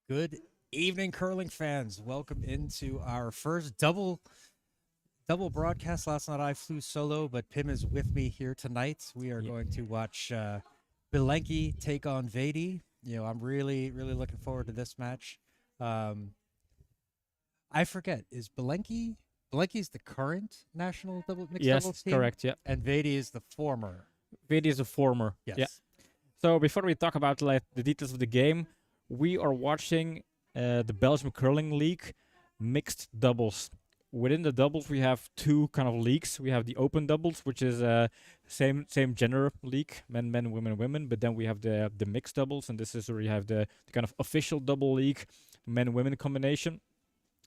Good evening, curling fans. Welcome into our first double broadcast. Last night I flew solo, but Pim is with me here tonight. We are Yeah. going to watch Bilenky take on VeDi. I'm really looking forward to this match. Um, I forget, is Bilenky's the current national mixed Yes, doubles it's team, correct. Yeah, and VeDi is the former. VeDi is a former. Yeah. Yes. So before we talk about like the details of the game, we are watching the Belgium curling league mixed doubles. Within the doubles, we have two kind of leagues. We have the open doubles, which is same gender league, men, women. But then we have the mixed doubles, and this is where you have the kind of official double league, men women combination.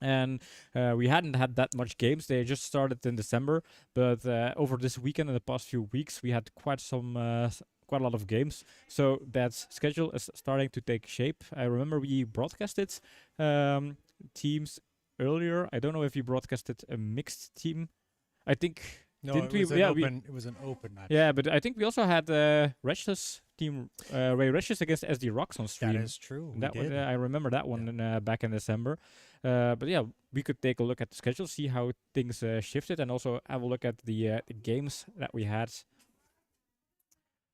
And we hadn't had that much games. They just started in December, but over this weekend and the past few weeks, we had quite a lot of games. So that schedule is starting to take shape. I remember we broadcasted um, teams earlier. I don't know if you broadcasted a mixed team. I think No, didn't it we? was an Yeah, we. open. It was an open match. Yeah, but I think we also had Regis team Ray Regis against SD Rocks on stream. That is true. We That one, did. I remember that one back in December. But yeah, we could take a look at the schedule, see how things shifted, and also have a look at the games that we had.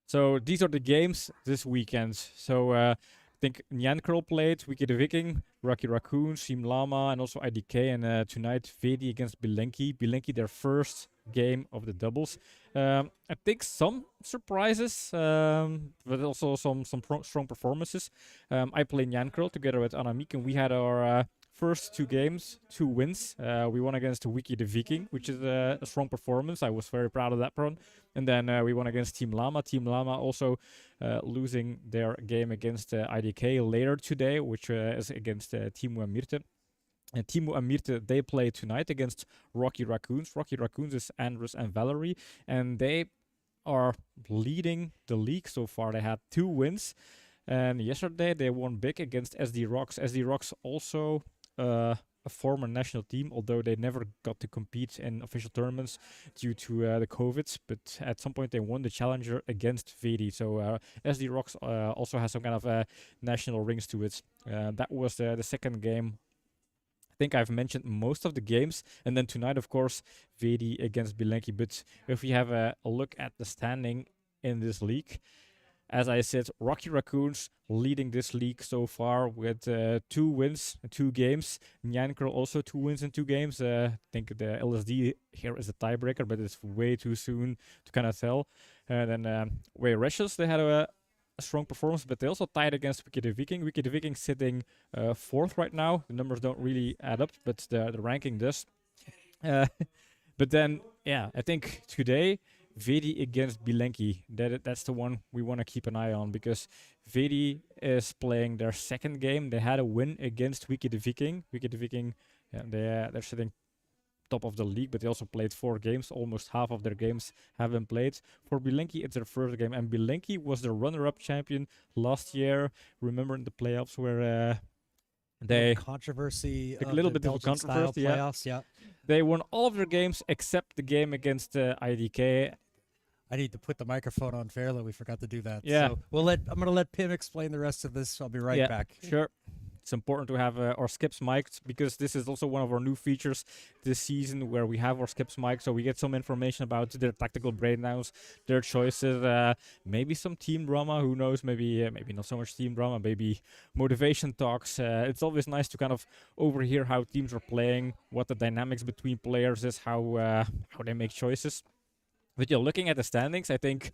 So these are the games this weekend. So I think Nyan Curl played, Wiki the Viking, Rocky Raccoon, Sim Lama, and also IDK. And tonight, VeDi against Bilenky. Bilenky, their first game of the doubles. I think some surprises, but also some strong performances. I play Nyan Curl together with Anamik, and we had our first two games, two wins. We won against Wiki the Viking, which is a strong performance. I was very proud of that one. And then we won against Team Lama. Team Lama also losing their game against IDK later today, which is against Timu Amirte. And Timu Amirte, they play tonight against Rocky Raccoons. Rocky Raccoons is Andres and Valerie, and they are leading the league so far. They had two wins, and yesterday they won big against SD Rocks. SD Rocks also a former national team, although they never got to compete in official tournaments due to the COVID. But at some point they won the challenger against VeDi. So SD Rocks also has some kind of national rings to it. That was the second game. I think I've mentioned most of the games, and then tonight, of course, VeDi against Bilenky. But if we have a look at the standing in this league, as I said, Rocky Raccoons leading this league so far with two wins in two games. Nyanker also two wins in two games. I think the LSD here is a tiebreaker, but it's way too soon to kind of tell. And then Way Reshus, they had a strong performance, but they also tied against Wiki the Viking. Wiki the Viking sitting fourth right now. The numbers don't really add up, but the ranking does. But then, yeah, I think today VeDi against Bilenky. That's the one we want to keep an eye on, because VeDi is playing their second game. They had a win against Wiki the Viking. Wiki the Viking, yeah, they're sitting top of the league, but they also played 4 games. Almost half of their games have been played. For Bilenky, it's their first game, and Bilenky was the runner-up champion last year. Remember in the playoffs where they controversy a of little the bit of a Belgian style controversy, yeah. playoffs. Yeah, They won all of their games except the game against IDK. I need to put the microphone on fairly. We forgot to do that. Yeah. So I'm gonna let Pim explain the rest of this. I'll be right Yeah, back. sure. It's important to have our skips mic'd, because this is also one of our new features this season, where we have our skips mic'd, so we get some information about their tactical breakdowns, their choices, maybe some team drama. Who knows? Maybe not so much team drama. Maybe motivation talks. It's always nice to kind of overhear how teams are playing, what the dynamics between players is, how they make choices. But yeah, looking at the standings, I think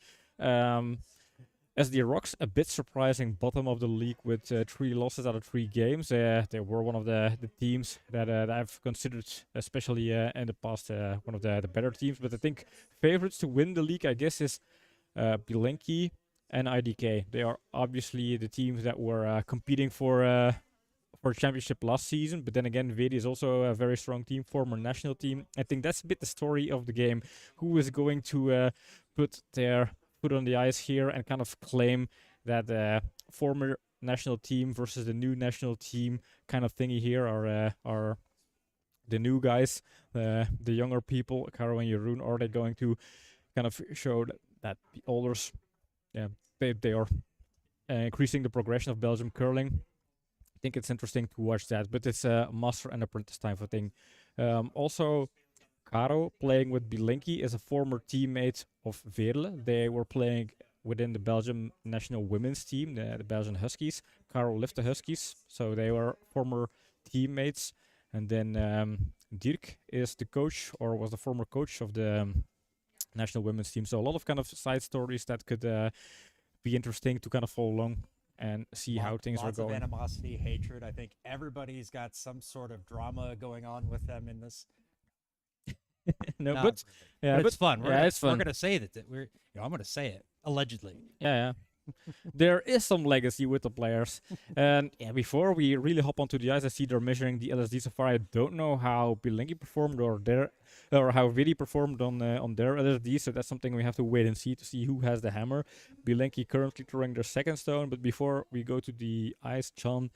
SD Rocks a bit surprising bottom of the league with 3 losses out of 3 games. They were one of the teams that I've considered, especially in the past, one of the better teams. But I think favorites to win the league, I guess, is Bilenky and IDK. They are obviously the teams that were competing for championship last season. But then again, VeDi is also a very strong team, former national team. I think that's a bit the story of the game. Who is going to put their foot on the ice here and kind of claim that former national team versus the new national team kind of thingy here are the new guys, the younger people, Caro and Jeroen? Are they going to kind of show that the olders, yeah, they are increasing the progression of Belgium curling think it's interesting to watch that. But it's a master and apprentice type of thing. Also, Caro playing with Bilenky is a former teammate of Veerle. They were playing within the Belgium national women's team, the Belgian Huskies. Caro left the Huskies, so they were former teammates. And then Dirk is the coach, or was the former coach of the national women's team. So a lot of kind of side stories that could be interesting to kind of follow along and see how things are Lots of going. animosity, hatred. I think everybody's got some sort of drama going on with them in this. No, Not but really. yeah, But it's fun. it's We're fun. gonna say that I'm gonna say it allegedly. Yeah. There is some legacy with the players. And yeah, before we really hop onto the ice, I see they're measuring the LSD so far. I don't know how Bilenky performed or how VeDi performed on their LSD, so that's something we have to wait and see to see who has the hammer. Bilenky currently throwing their second stone, but before we go to the ice, John,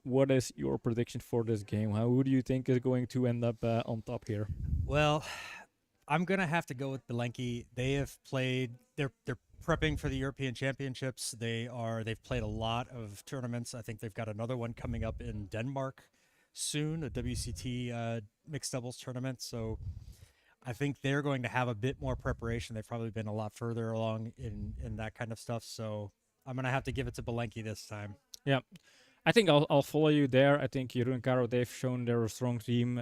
what is your prediction for this game? Who do you think is going to end up on top here? Well, I'm gonna have to go with Bilenky. They have played. They're prepping for the European Championships. They've played a lot of tournaments. I think they've got another one coming up in Denmark soon, a WCT mixed doubles tournament. So I think they're going to have a bit more preparation. They've probably been a lot further along in that kind of stuff. So I'm gonna have to give it to Bilenky this time. Yeah. I think I'll follow you there. I think Jeroen and Caro, they've shown they're a strong team.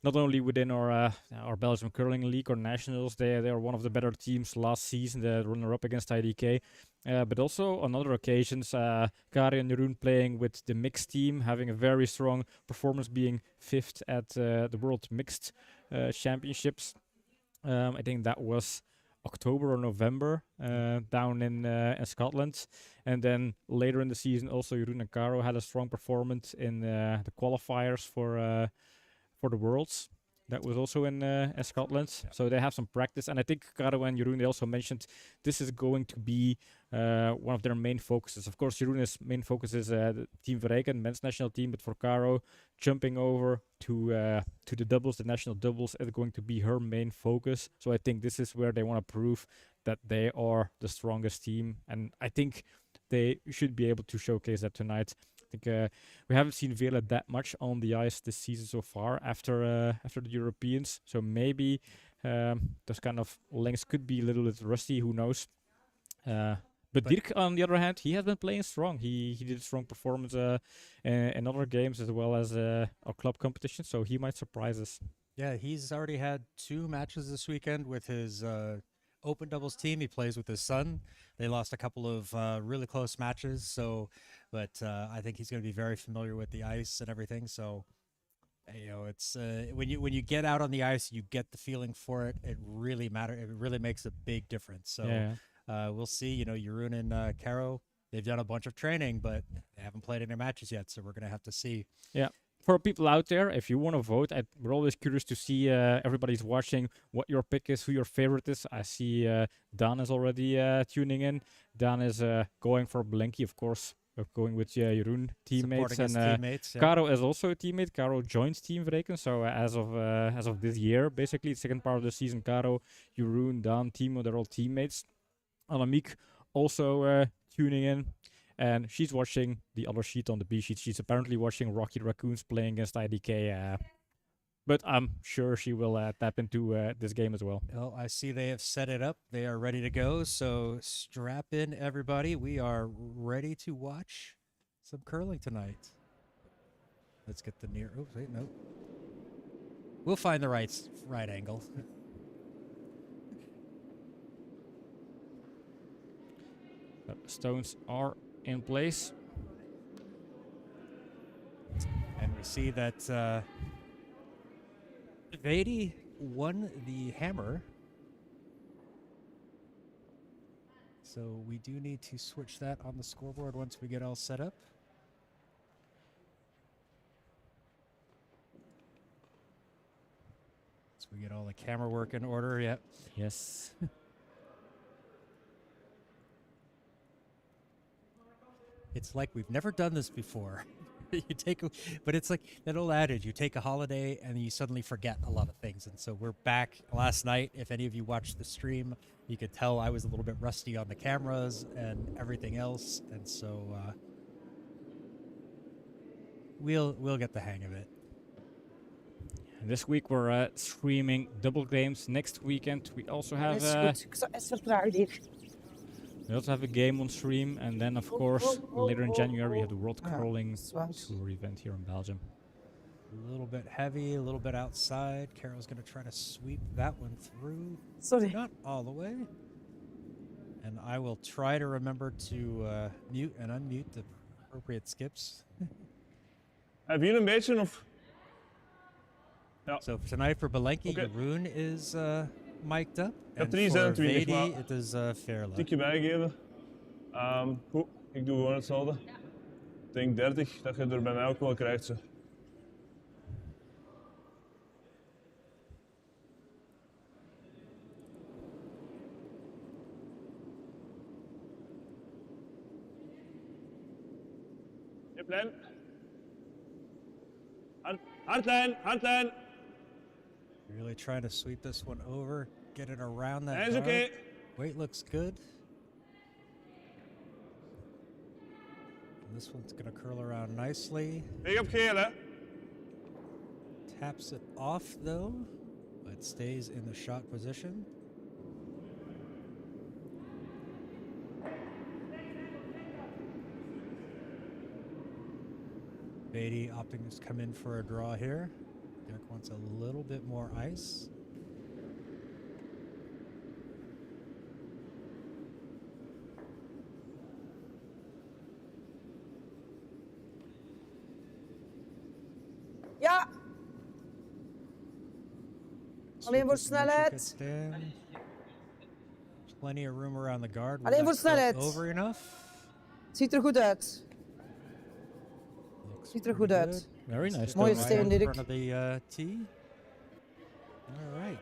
Not only within our Belgium curling league or nationals, they are one of the better teams last season, the runner-up against IDK. But also on other occasions, Kari and Jeroen playing with the mixed team, having a very strong performance, being fifth at the World Mixed Championships. I think that was October or November down in Scotland. And then later in the season, also Jeroen and Caro had a strong performance in the qualifiers for the Worlds. That was also in Scotland. Yeah. So they have some practice. And I think Caro and Jeroen, they also mentioned this is going to be one of their main focuses. Of course, Jeroen's main focus is the Team Verreken, men's national team. But for Caro, jumping over to the doubles, the national doubles, is going to be her main focus. So I think this is where they want to prove that they are the strongest team. And I think they should be able to showcase that tonight. I think we haven't seen Vela that much on the ice this season so far after the Europeans. So maybe those kind of lengths could be a little bit rusty. Who knows? But Dirk, on the other hand, he has been playing strong. He did a strong performance in other games as well as our club competition. So he might surprise us. Yeah, he's already had 2 matches this weekend with his open doubles team. He plays with his son. They lost a couple of really close matches. But I think he's going to be very familiar with the ice and everything. So, it's when you get out on the ice, you get the feeling for it. It really matters. It really makes a big difference. So we'll see. Jeroen and Caro, they've done a bunch of training, but they haven't played any matches yet. So we're going to have to see. Yeah. For people out there, if you want to vote, we're always curious to see everybody's watching what your pick is, who your favorite is. I see Dan is already tuning in. Dan is going for Bilenky, of course. Going with Jeroen teammates, and teammates, yeah. Caro is also a teammate. Caro joins Team Verreken, so as of this year, basically, the second part of the season, Caro, Jeroen, Dan, Timo, they're all teammates. Annemiek also tuning in, and she's watching the other sheet on the B sheet. She's apparently watching Rocky Raccoons playing against IDK. But I'm sure she will tap into this game as well. Well, I see they have set it up. They are ready to go. So strap in, everybody. We are ready to watch some curling tonight. Let's get the near. Oh, wait, no. We'll find the right angle. Stones are in place. And we see that VeDi won the hammer. So we do need to switch that on the scoreboard once we get all set up. So we get all the camera work in order. Yep. Yes. It's like we've never done this before. But it's like that old adage, you take a holiday and you suddenly forget a lot of things. And so we're back last night. If any of you watched the stream, you could tell I was a little bit rusty on the cameras and everything else. And so we'll get the hang of it. And this week we're streaming double games. Next weekend we also have Is goed. Ik zal eens vertragen hier. we also have a game on stream, and then of course later in January we have the World Ah, Curling zwaar. Tour event here in Belgium. A little bit heavy, a little bit outside. Carol's going to try to sweep that one through. Sorry. Not all the way. And I will try to remember to mute and unmute the appropriate skips. Heb je een beetje of? Ja. So tonight for Bilenky, Okay. Jeroen is mic'd up. heb And 23, for VeDi, maar- it is Fairla. Tikje bijgeven. Goed, ik doe gewoon hetzelfde. Ik denk 30, dat je er bij mij ook wel krijgt. Zo. Je plein. Hardlijn, hardlijn. Really trying to sweep this one over, get it around that Hij is guard. oké. Weight looks good. And this one's going to curl around nicely. Weg op geel, hè. Taps it off though, but stays in the shot position. VeDi opting to come in for a draw here. Dirk wants a little bit more ice. Ja, alleen voor Sweep it to make sure it snelheid. gets down. Plenty of room around the guard. Will Alleen that voor snelheid. go over enough? Ziet er goed uit. Looks Ziet er pretty goed good. uit. Very nice. Mooie though. steen, in Dirk. front of the tee. All right,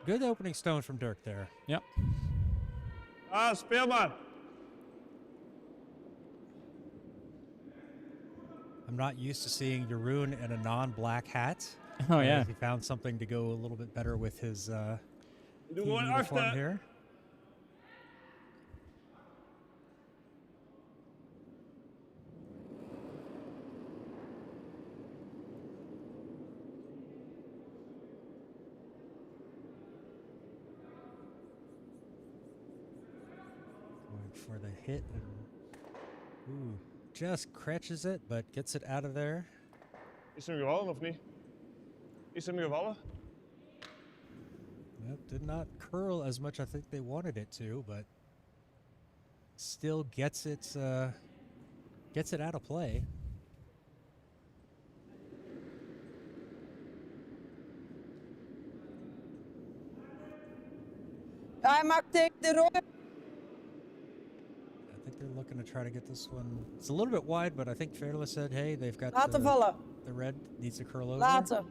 good opening stone from Dirk there. Yeah. Speel maar. I'm not used to seeing Jeroen in a non-black hat. Oh yeah. He found something to go a little bit better with his Ik doe team gewoon uniform achter. here. Going for the hit and just catches it, but gets it out of there. Is hem gevallen of niet? Is hem gevallen? Yep, did not curl as much I think they wanted it to, but still gets it out of play. Hij maakt tegen de rode. I think they're looking to try to get this one. It's a little bit wide, but I think Fairless said, "Hey, they've got Laten vallen. the red needs to curl over." Laten.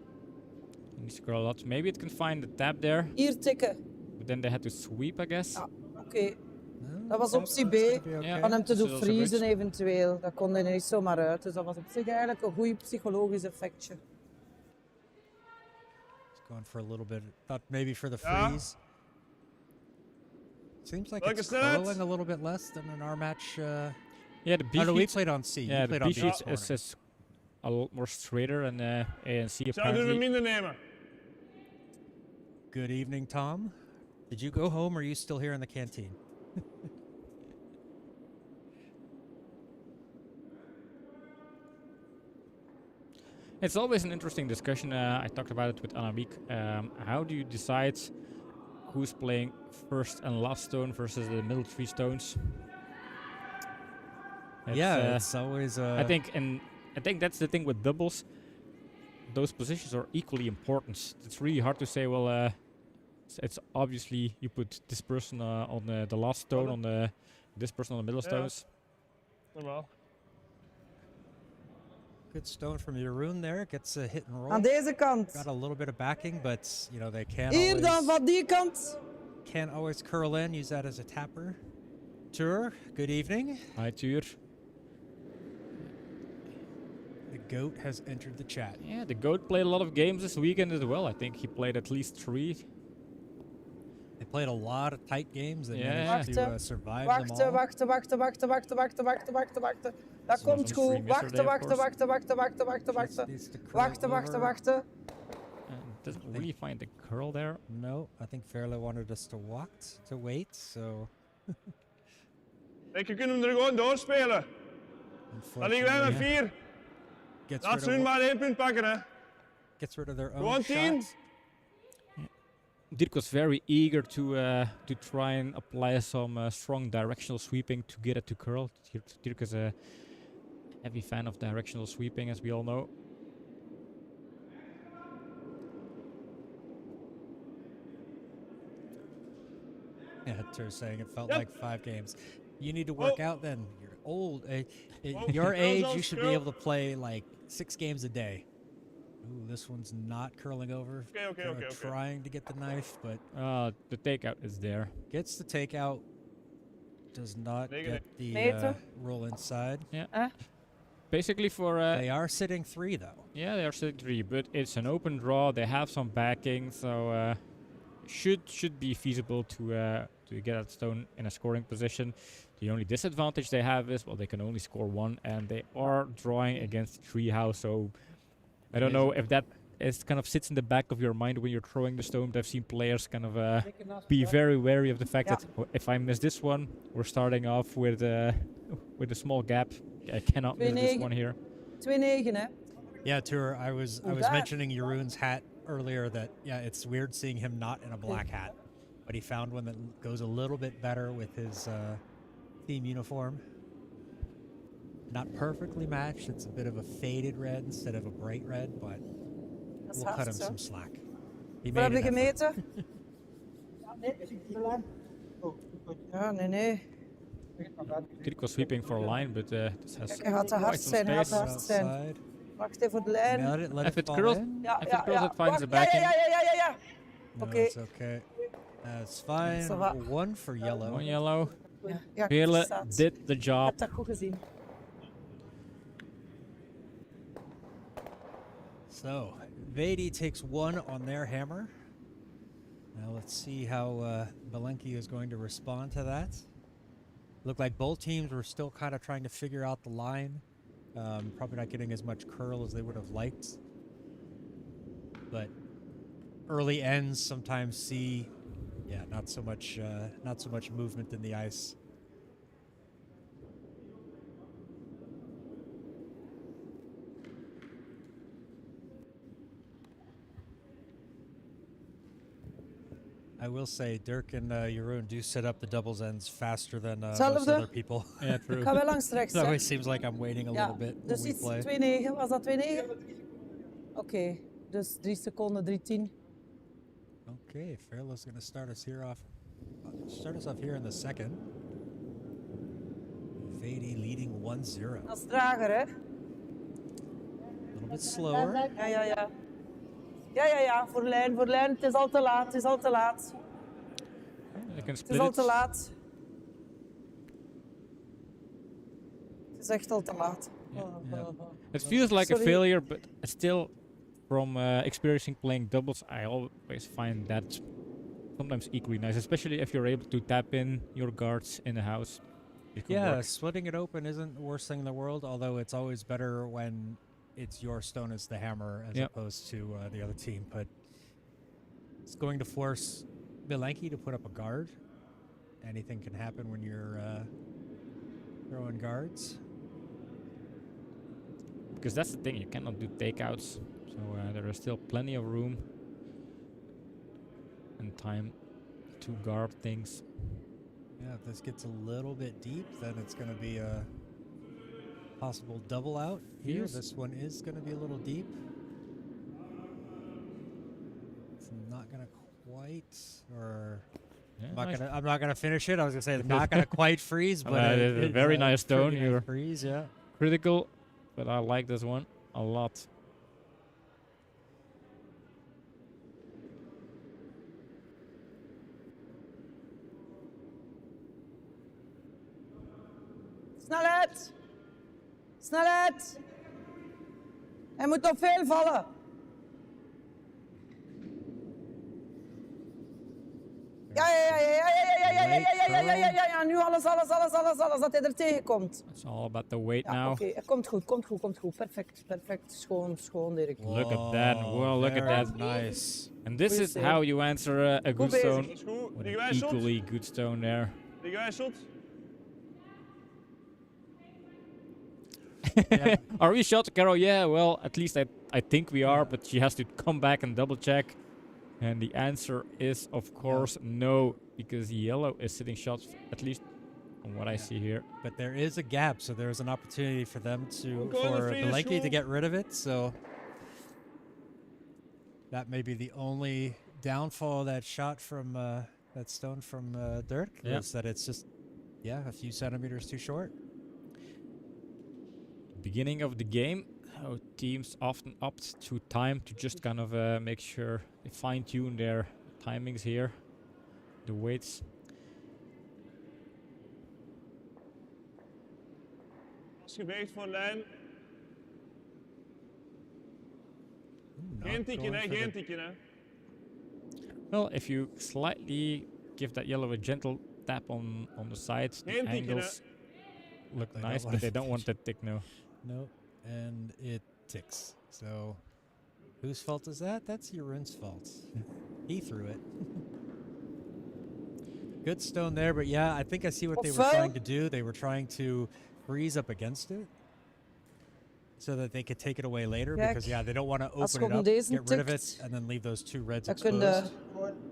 Needs to scroll a lot. Maybe it can find the tap there, Hier tikken. but then they had to sweep, I guess. Ja, oké. No, Dat was that- optie that's B. gonna be okay. Ja. Van hem te Dat is doen also vriezen good. eventueel. Dat kon er niet zomaar uit. Dus dat was op zich eigenlijk een goed psychologisch effectje. It's going for a little bit. Thought maybe for the Ja. freeze. Seems like Welke it's snelheid? curling a little bit less than in our match. Yeah, the B Oh, no, we sheets. played on C. Yeah, you the played B on B sheets this morning. is a lot more straighter, and A and C Zouden we apparently. minder nemen? Good evening, Tom. Did you go home or are you still here in the canteen? It's always an interesting discussion. I talked about it with Annemiek. How do you decide who's playing first and last stone versus the middle three stones? It's always. I think that's the thing with doubles. Those positions are equally important. It's really hard to say. Well, it's obviously you put this person on the last stone, on the this person on the middle Yeah. stones. Normaal. Good stone from Jeroen there. Gets a hit and roll. Aan deze kant. Got a little bit of backing, but they can't Hier dan, always, van die kant. can't always curl in. Use that as a tapper. Tour. Good evening. Hi, Tuur. The goat has entered the chat. Yeah, the goat played a lot of games this weekend as well. I think he played at least 3. They played a lot of tight games and Yeah. managed to Wachten. survive them all. Wachten. Dat was komt on goed. stream yesterday, Wachten, of wachten, course. wachten, wachten, wachten, Just wachten. needs to curl Wachten, wachten, over. wachten. Doesn't really find the curl there. No, I think Fairley wanted us to wait, so Kijk, je kunt hem er gewoon doorspelen. Dan liggen wij met unfortunately 4. gets Laat rid ze hun of maar 1 punt pakken, hè. gets rid of their Go own on, team. shot. Dirk was very eager to try and apply some strong directional sweeping to get it to curl. Dirk is a heavy fan of directional sweeping, as we all know. Yeah, Tur's saying it felt like 5 games. You need to work out then. You're old. At your curls age, on you should be curl. able to play like 6 games a day. Ooh, this one's not curling over. Okay. Trying to get the knife, but The takeout is there. gets the takeout. Does not Negative. get the Meter. roll inside. Basically for They are sitting 3 though. yeah, they are sitting 3, but it's an open draw. They have some backing, so should be feasible to get that stone in a scoring position. The only disadvantage they have is, well, they can only score 1, and they are drawing against the treehouse. So I don't know if that is kind of sits in the back of your mind when you're throwing the stone. But I've seen players kind of be very wary of the fact that if I miss this one, we're starting off with a small gap. I cannot miss this one here. 2-9, hè. Yeah, Tur, I was that? mentioning Jeroen's hat earlier that it's weird seeing him not in a black hat, but he found one that goes a little bit better with his team uniform. Not perfectly matched. It's a bit of a faded red instead of a bright red, but Dat is we'll cut him hard zo. some slack. He Wat heb made je an effort. gemeten? Ja, nee. Dirk was sweeping for a line, but this has Kijk, hij gaat te quite hard some zijn, hij gaat space. te hard zijn. Outside. Wacht even voor de lijn. Let If it it fall curls, in. Ja, if ja, it curls, ja. it finds the Wacht, backing. ja. No, Okay. it's okay. That's fine. Ça va. 1 for yellow. 1 yellow. Ja, Vele staat. did the Ik job. heb dat goed gezien. So, VeDi takes 1 on their hammer. Now let's see how Bilenky is going to respond to that. Looked like both teams were still kind of trying to figure out the line. Probably not getting as much curl as they would have liked. But early ends sometimes see, not so much movement in the ice. I will say, Dirk and Jeroen do set up the doubles ends faster than most Hetzelfde? other people. Yeah, Ik true. ga wel langs rechts, It hè. always seems like I'm waiting a Ja, little bit when dus we iets play. 2-9. Was dat 2-9? Oké, dus 3 seconden, 3-10. Okay, Fairlow's going to start us off here in the second. VeDi leading 1-0. Dat is trager, hè? A little bit slower. Ja. Ja, voor lijn. Het is al te laat, They can Het is split al it. te laat. Het is echt al te laat. Yeah. It feels like a Sorry. failure, but still, from experiencing playing doubles, I always find that sometimes equally nice, especially if you're able to tap in your guards in the house. It can Yeah, work. splitting it open isn't the worst thing in the world, although it's always better when it's your stone as the hammer as Yep. opposed to the other team. But it's going to force Bilenky to put up a guard. Anything can happen when you're throwing guards. Because that's the thing, you cannot do takeouts, so there is still plenty of room and time to guard things. Yeah, if this gets a little bit deep, then it's going to be a possible double out here. Here's- This one is going to be a little deep. It's not going to quite, or Yeah, I'm nice. not gonna finish it. I was gonna say it's not gonna quite freeze, but It is a very nice stone. pretty nice You're freeze, yeah. critical, but I like this one a lot. Snelheid! Snelheid! Hij moet op veel vallen. Ja. ja. Nu alles dat hij er tegenkomt. It's all about the weight Ja, now. oké. Komt goed. Perfect. Schoon, Dirk. Look at that. Well, look at very that. Nice. And this Goeie is save. how you answer a good bezig. stone. Dat is goed. With Die an gewijs shot. equally good stone there. Die gewijs shot. Yeah. Are we shot, Carol? Yeah, well, at least I think we are, but she has to come back and double check. And the answer is, of course, no, because yellow is sitting shots, at least from what I see here. But there is a gap, so there's an opportunity for them We're going for to free the Bilenky to school. get rid of it. So that may be the only downfall of that shot from that stone from Dirk. Yeah. Is that it's just a few centimeters too short. Beginning of the game, how teams often opt to time to just kind of make sure they fine-tune their timings here, the weights. Als je weegt voor lijn. Not Geen tikje, going hè? for Geen the- tikje, hè? Well, if you slightly give that yellow a gentle tap on the sides, the Geen tikje, hè? angles look They don't nice, want but they it don't to want that tick, no. Nope. And it ticks. So whose fault is that? That's Jeroen's fault. He threw it. Good stone there, but yeah, I think I see what they were trying to do. They were trying to freeze up against it so that they could take it away later Kijk, because they don't want to als open je it op up, deze get rid of it, tikt, and then leave those two reds dan kun exposed.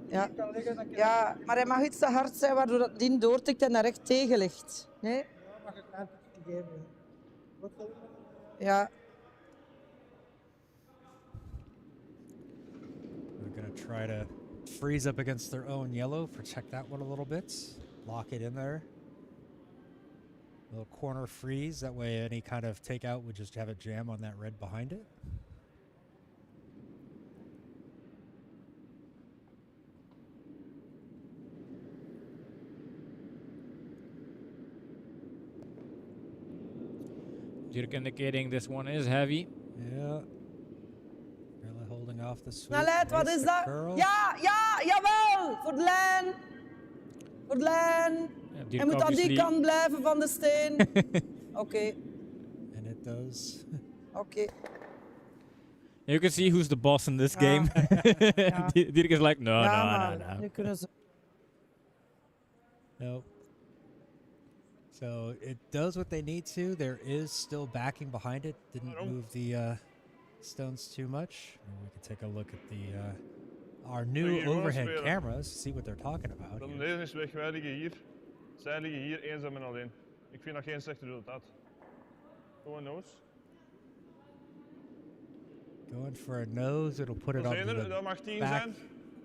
je... Ja, maar hij mag iets te hard zijn waardoor dat die doortikt en daar echt tegen ligt. Nee? Ja. They're going to try to freeze up against their own yellow, protect that one a little bit, lock it in there. Little corner freeze, that way any kind of takeout would just have a jam on that red behind it. Dirk indicating this one is heavy. Yeah. Really holding off the sweep. Snelheid, wat Nice is to dat? curl. Ja, jawel! Voor de lijn. Voor de lijn. Yeah, Dirk Hij moet aan die obviously- kant blijven van de steen. Oké. And it does. Oké. You can see who's the boss in this Ja. game. Ja. Dirk is like, no, Ja, no, maar no. nu kunnen ze... Nope. So it does what they need to. There is still backing behind it. Didn't Waarom? move the stones too much. Maybe we can take a look at the our new hier gewoon overhead spelen. cameras. See what they're talking about. Dan here. deze is weg, wij liggen hier. Zij liggen hier eenzaam en alleen. Ik vind dat geen slecht resultaat. Gewoon nose. Going for a nose. It'll put it Dat on zijn er, the dat mag 10 back zijn.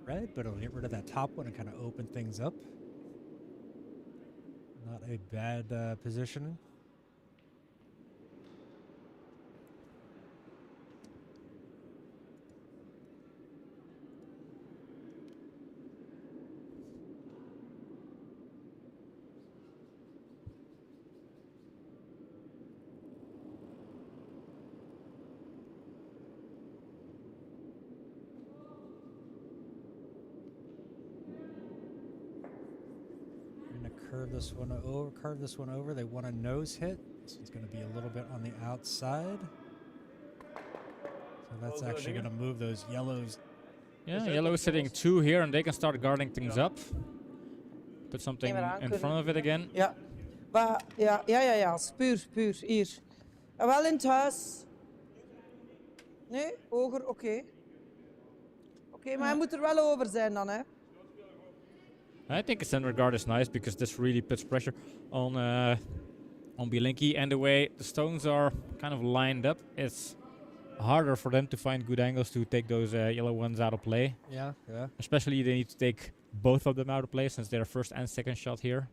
red, but it'll get rid of that top one and kind of open things up. Not a bad positioning. Curve this one over. They want a nose hit. This one's going to be a little bit on the outside. So that's Well, actually going to move those yellows. Yeah, that yellow the is sitting close? 2 here and they can start guarding things Yeah. up. Put something maar aan in kunnen. front of it again. Ja. Maar, ja. Puur. Hier. En wel in het huis. Nee, hoger, oké. Oké, maar hij moet er wel over zijn dan, hè. I think a center guard is nice because this really puts pressure on Bilenky, and the way the stones are kind of lined up, it's harder for them to find good angles to take those yellow ones out of play. Yeah. Especially they need to take both of them out of play since they're first and second shot here.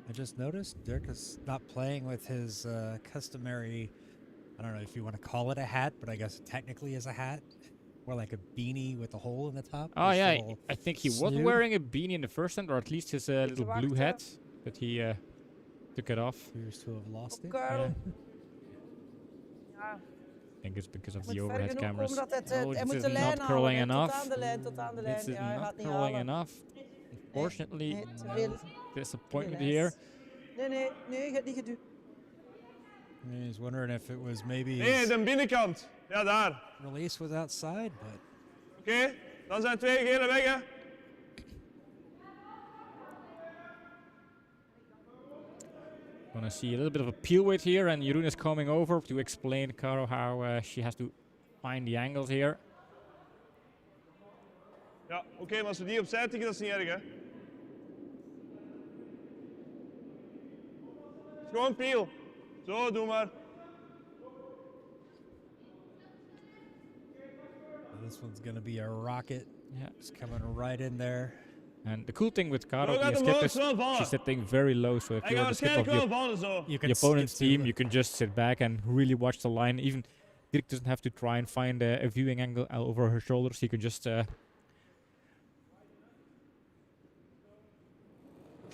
I just noticed Dirk is not playing with his customary, I don't know if you want to call it a hat, but I guess it technically is a hat. More like a beanie with a hole in the top. Oh This yeah, little I think he was snood. wearing a beanie in the first end, or at least his little blue wachten. hat, but he took it off. Appears to have lost it. Girl. Yeah. Ja. think it's because of Moet the ver overhead genoeg cameras. komen dat Oh, hij this moet is de not lijn halen. curling Hè. Tot enough. aan de lijn, tot aan de lijn. This is Ja, hij not gaat niet curling halen. enough. Unfortunately, Nee, te veel. disappointment Helaas. here. Nee, je hebt niet geduwd. He's wondering if it was maybe Nee, his de binnenkant. Ja, daar. release was outside, but Oké, dan zijn 2 gele weg, hè. Gonna see a little bit of a peel weight here, and Jeroen is coming over to explain Caro how she has to find the angles here. Ja, oké, maar als we die opzij tikken, dat is niet erg, hè. Het is gewoon peel. Zo, doe maar. this one's gonna be a rocket. Yeah. It's coming right in there. And the cool thing with Caro Zo gaat being a hem skip hoog is wel vallen. she's setting very low, so if Hij you're gaat the skip of waarschijnlijk wel vallen, zo. You the can opponent's skip to team, you can just sit back and really watch the line. Even Dirk doesn't have to try and find a viewing angle over her shoulders. He can just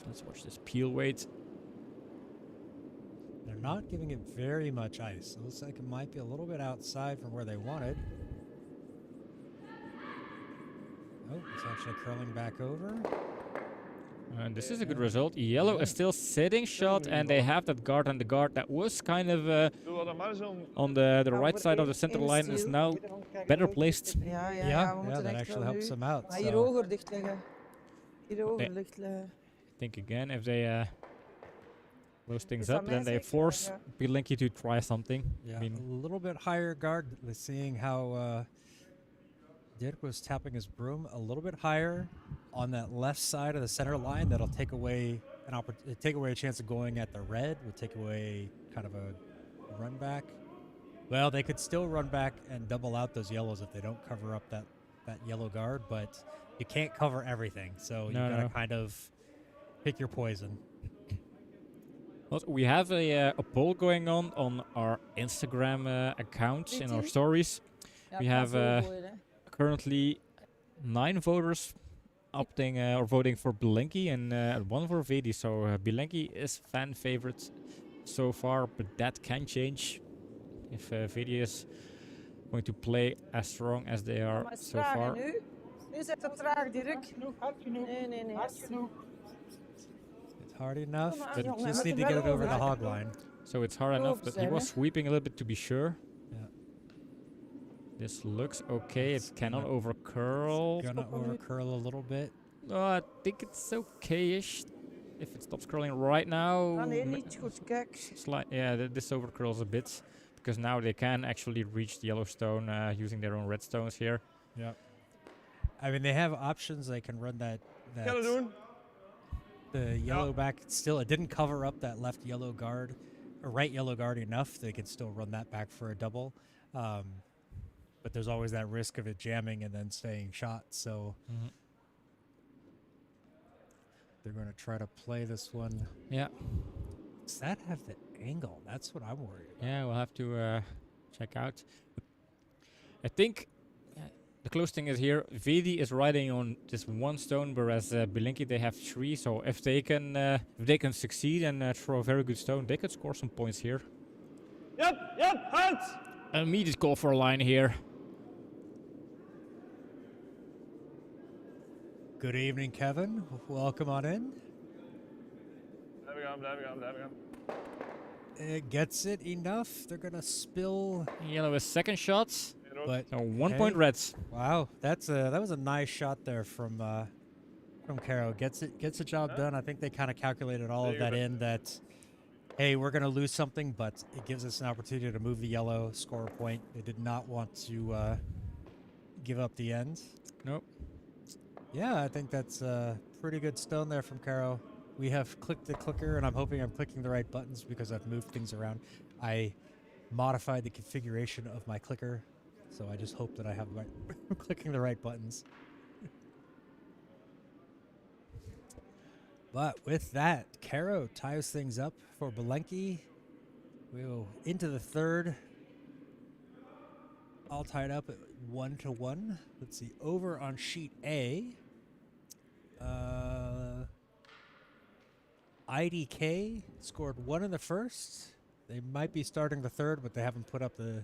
let's watch this peel weight. They're not giving it very much ice. It looks like it might be a little bit outside from where they wanted. Oh, it's actually curling back over. And this is a good result. Yellow is still sitting shot, and they have that guard, and the guard that was kind of Doe wat maar zo. on the right side of the center line is now better placed. Ja, Yeah, we moeten that echt actually wel helps nu. them out. Maar hier So hoger dicht leggen. Hier hoger Nee. dicht leggen. I think again, if they close things Is up, dat then they mij zeker? force Ja. Bilenky to try something. yeah, I mean, a little bit higher guard. Seeing how Dirk was tapping his broom a little bit higher on that left side of the center line. That'll take away take away a chance of going at the red. Would take away kind of a run back. Well, they could still run back and double out those yellows if they don't cover up that yellow guard, but you can't cover everything. So you No, gotta no. kind of pick your poison. also, we have a poll going on our Instagram account in our VeDi? stories. Ja, We pas have, zo gooien, hè. Currently, 9 voters opting or voting for Bilenky and 1 for VeDi. So Bilenky is fan favorite so far, but that can change if VeDi is going to play as strong as they are Maar het is so traag, hè, far. nu. Nu zit het traag, Dirk. Nee. It's hard enough, Come on, but jongen, just we need to moeten get it wel over the over. hog line. So it's hard enough that he Open was zijn, hè. sweeping a little bit to be sure. Yeah. This looks okay. It cannot gonna- overcurl. Gonna Stop hem nu. overcurl a little bit. I think it's okay-ish. If it stops curling right now. Ah, nee, niet goed. Kijk. Yeah, this overcurls a bit because now they can actually reach the Yellowstone using their own redstones here. Yeah. I mean, they have options. They can run that Ga dat doen. the yellow back. Still, it didn't cover up that left yellow guard or right yellow guard enough. They can still run that back for a double. But there's always that risk of it jamming and then staying shot. So they're going to try to play this one. Yeah, Does that have the angle? That's what I'm worried about. yeah, we'll have to check out. I think the close thing is here. VeDi is riding on just 1 stone, whereas Bilenky they have 3. So if they can succeed and throw a very good stone, they could score some points here. Yep, hard. An immediate call for a line here. Good evening, Kevin. Welcome on in. Blijven gaan. It gets it enough. They're going to spill. Yellow is second shot. But So 1 Okay. point reds. wow, that was a nice shot there from Caro. Gets the job done. I think they kind of calculated all of that in. That hey, we're gonna lose something, but it gives us an opportunity to move the yellow, score a point. They did not want to give up the end. Nope. Yeah, I think that's a pretty good stone there from Caro. We have clicked the clicker, and I'm hoping I'm clicking the right buttons because I've moved things around. I modified the configuration of my clicker, so I just hope that I have the right clicking the right buttons. But with that, Caro ties things up for Bilenky. We go into the third, all tied up at 1-1. Let's see, over on sheet A. IDK scored 1 in the first. They might be starting the third, but they haven't put up the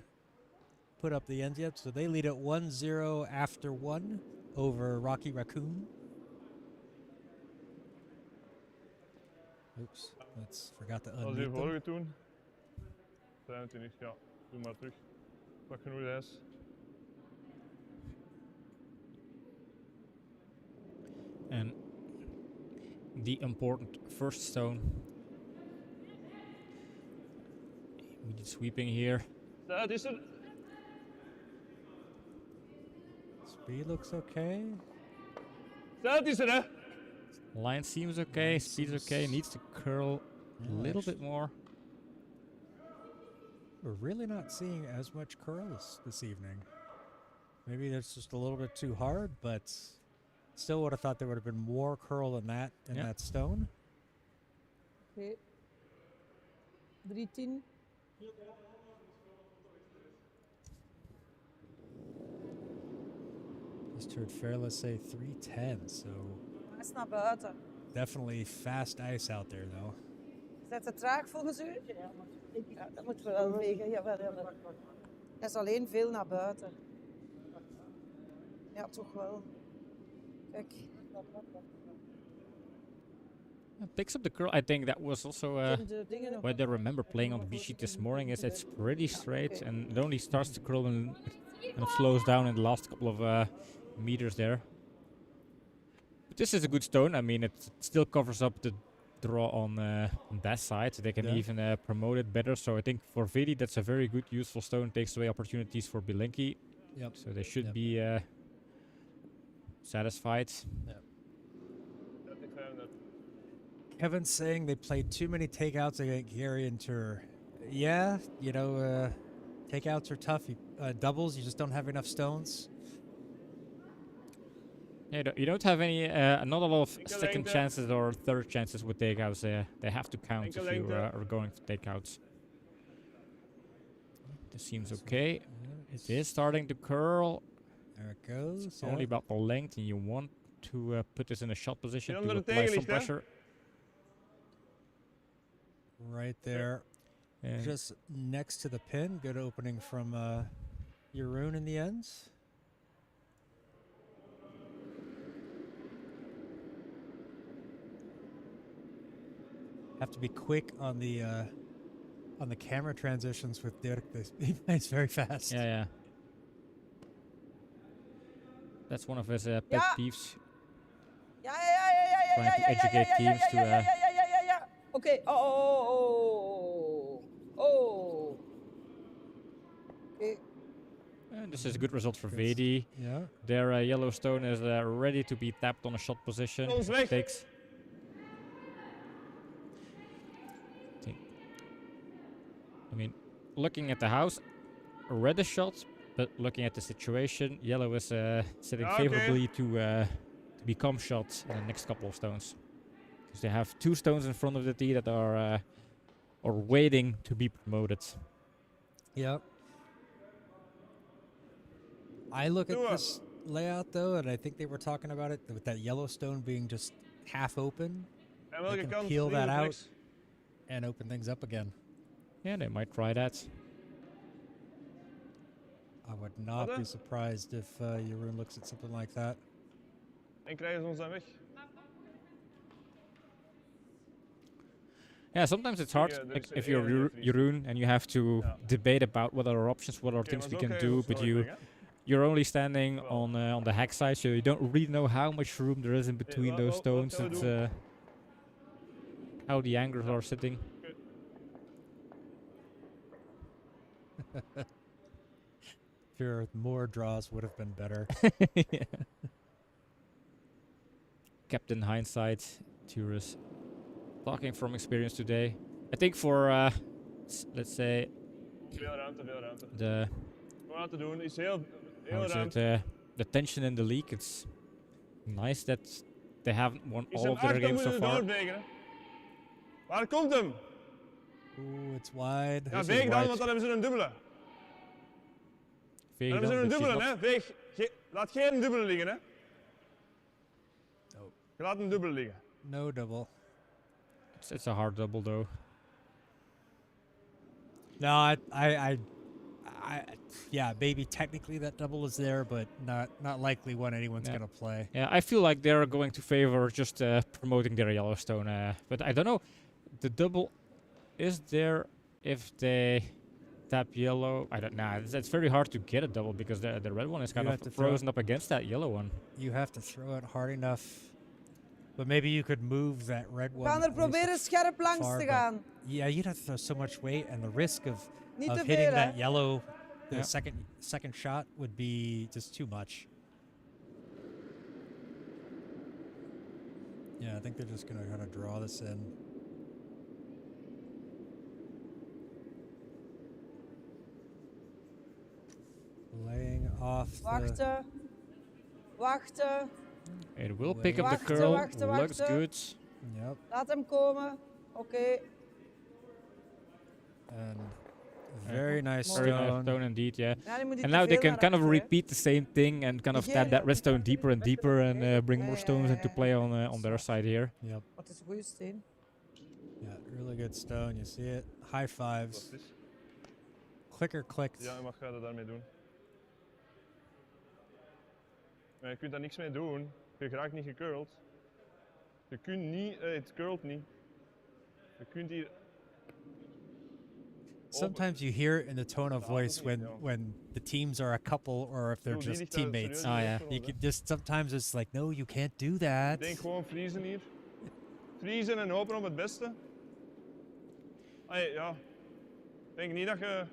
put up the ends yet, so they lead at 1-0 after 1 over Rocky Raccoon. Oops, forgot to Dat was unmute je them. vorige toen. 25, ja. Doe maar terug. Pak genoeg ijs. And the important first stone. Immediate sweeping here. Dat is er. Speed looks okay. Dat is er, hè. Line seems okay, Line speed's seems- okay, needs to curl Yeah, a little actu- bit more. We're really not seeing as much curls this evening. Maybe that's just a little bit too hard, but still would have thought there would have been more curl than that in Yeah. that stone. Oké. 3-10. Just heard Fairless say 310, so Hij is naar buiten. definitely fast ice out there though. Is dat te traag volgens u? Ja, dat moeten we wel wegen. Jawel, jawel. Hij is alleen veel naar buiten. Ja, toch wel. Kijk. Picks up the curl. I think that was also De dingen nog. what I remember playing on the beach sheet this morning. Is it's pretty straight and it only starts to curl and kind of slows down in the last couple of meters there. But this is a good stone. I mean, it still covers up the draw on that side. They can Yeah. even promote it better. So I think for VeDi, that's a very good, useful stone. Takes away opportunities for Bilenky. Yep. So they should Yep. be satisfied. 30, 35. Kevin's saying they played too many takeouts against Gary and Tur. Yeah, you know, takeouts are tough. Doubles, you just don't have enough stones. Yeah, you don't have any, not a lot of Enkel second lengte. chances or third chances with takeouts. They have to count Enkel if you lengte. are going for takeouts. This seems okay. Yeah, It is starting to curl. There it goes. It's only about the length, and you want to put this in a shot position Ja, to omdat het apply some tegenlicht, hè? pressure. Right there, And just next to the pin. Good opening from Jeroen in the ends. Have to be quick on the camera transitions with Dirk. He plays very fast. yeah. That's one of his pet Ja. peeves. Ja, ja, ja, ja, ja, ja, Trying to ja, ja, educate ja, ja, teams ja, to, ja, ja, ja, ja, ja, ja. Oké. Oh. Oké. And this is a good result for Good. VeDi. Yeah. Their Yellowstone is ready to be tapped on a shot position. Ons weg. Takes. I mean, looking at the house, red is shot, but looking at the situation, yellow is sitting Ja, oké. favorably to become shot in the next couple of stones. Because they have 2 stones in front of the tee that are waiting to be promoted. Yep. I look at Doe this layout though, and I think they were talking about it with that Yellowstone being just half open En welke can kant? peel Links that of out. rechts? and open things up again. Yeah, they might try that. I would not Wat, be hè? surprised if Jeroen looks at something like that. En krijgen ze ons dan weg? Yeah, sometimes it's hard Yeah, like, there's if a you're area Jeroen freeze. Jeroen and you have to Ja. debate about what other options, what other Oké, things maar we zo can krijgen do, ze but snelheid weg, hè? you're only standing Wel. on the hack side, so you don't really know how much room there is in between those wat stones gaan we and doen? how the angles are sitting. Sure, more draws would have been better. Yeah. Captain hindsight, Turus, talking from experience today. I think for let's say Veel ruimte, veel ruimte. the Om aan te doen is heel how is it, ruimte. the tension in the league, it's nice that they haven't won Is all hem of their acht, dan games so moeten we far. doorvegen. Hè? Waar komt hem? Ooh, it's wide. Ja, is veeg dan, wide. want dan hebben ze een dubbele. Dan Veeg hebben ze dan, een but she's dubbele, not- hè. Veeg. Laat geen dubbele liggen, hè. Oh. Je laat een dubbele liggen. No double. It's a hard double though. No, I Yeah, maybe technically that double is there, but not likely one anyone's Yeah. gonna play. Yeah, I feel like they're going to favor just promoting their Yellowstone. But I don't know. The double is there if they tap yellow. I don't know. It's very hard to get a double because the red one is kind You of have to throw frozen up against that yellow one. You have to throw it hard enough, but maybe you could move that red We one. gaan er at least proberen scherp langs far, te but gaan. Yeah, you'd have to throw so much weight, and the risk Niet of te hitting veel, hè? that yellow, the Yeah. second shot would be just too much. Yeah, I think they're just gonna kind of draw this in. Laying off the Wachten. Wachten. It will Wait. pick up the Wachten, curl. wachten, Looks wachten. good. Yep, Laat hem komen. Oké. and very nice Very Very nice stone. stone indeed, yeah. Ja, die moet niet And te now they veel can naar kind of achter, hè. repeat the same thing and kind of tap that redstone deeper and deeper and bring more stones into play on their side here. Yep, Wat is een goede steen. yeah, really good stone. You see it? High fives. Fantastisch. Clicker clicked. Ja, en wat ga je daarmee doen? Maar je kunt daar niks mee doen. Je raakt niet gecurled. Je kunt niet, het curlt niet. Je kunt hier... Sometimes you hear it in the tone of voice when the teams are a couple or if they're Yo, die just ligt daar teammates. serieus Oh, niet ja. opgerold, You hè. could just sometimes it's like, no, you can't do that. Ik denk gewoon vriezen hier. Vriezen en hopen op het beste. Ja. Ik denk niet dat je...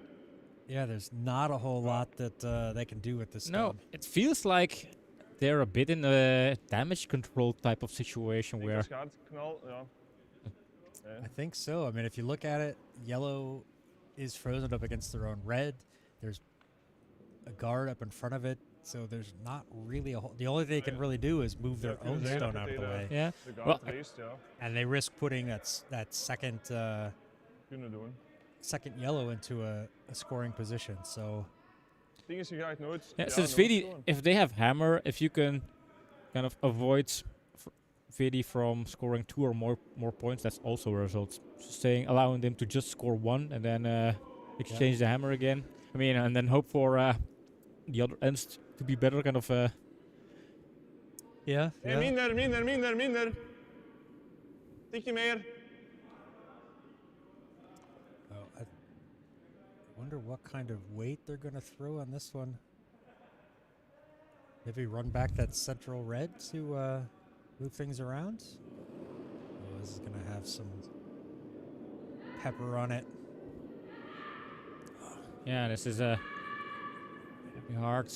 Yeah, there's not a whole lot that they can do with this No, stone. it feels like they're a bit in a damage control type of situation Ik where als kaartknal, ja. Nee. I think so. I mean, if you look at it, yellow is frozen up against their own red. There's a guard up in front of it, so there's not really a whole. The only thing they can really do is move their Ja, own kunnen stone zeggen out of dat the je way, yeah. De Well, guard raised, ja. and they risk putting that Kunnen doen. second yellow into a scoring position. So Het ding is, je gaat nooit... Yeah, ja, since nooit VeDi, scoren. if they have hammer, if you can kind of avoid VeDi from scoring 2 or more points, that's also a result. Saying allowing them to just score 1 and then exchange the hammer again. I mean, and then hope for the other ends to be better. Kind of. yeah, Nee, minder. Tikje meer. Oh, I wonder what kind of weight they're gonna throw on this one. Maybe run back that central red to move things around. Oh, this is gonna have some pepper on it. Yeah, this is hard.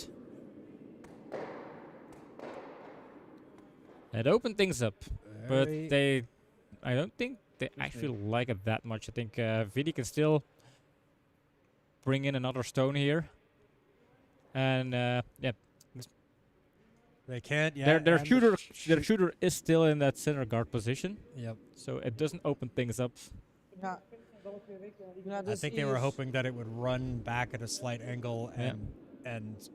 It opened things up, but Very- I don't think they actually like it that much. I think VeDi can still bring in another stone here, and yeah, they can't. Yeah, their and the their shooter is still in that center guard position, Yep. so it doesn't open things up. Ja. Ja, I dus think they were hier. hoping that it would run back at a slight angle Yeah. and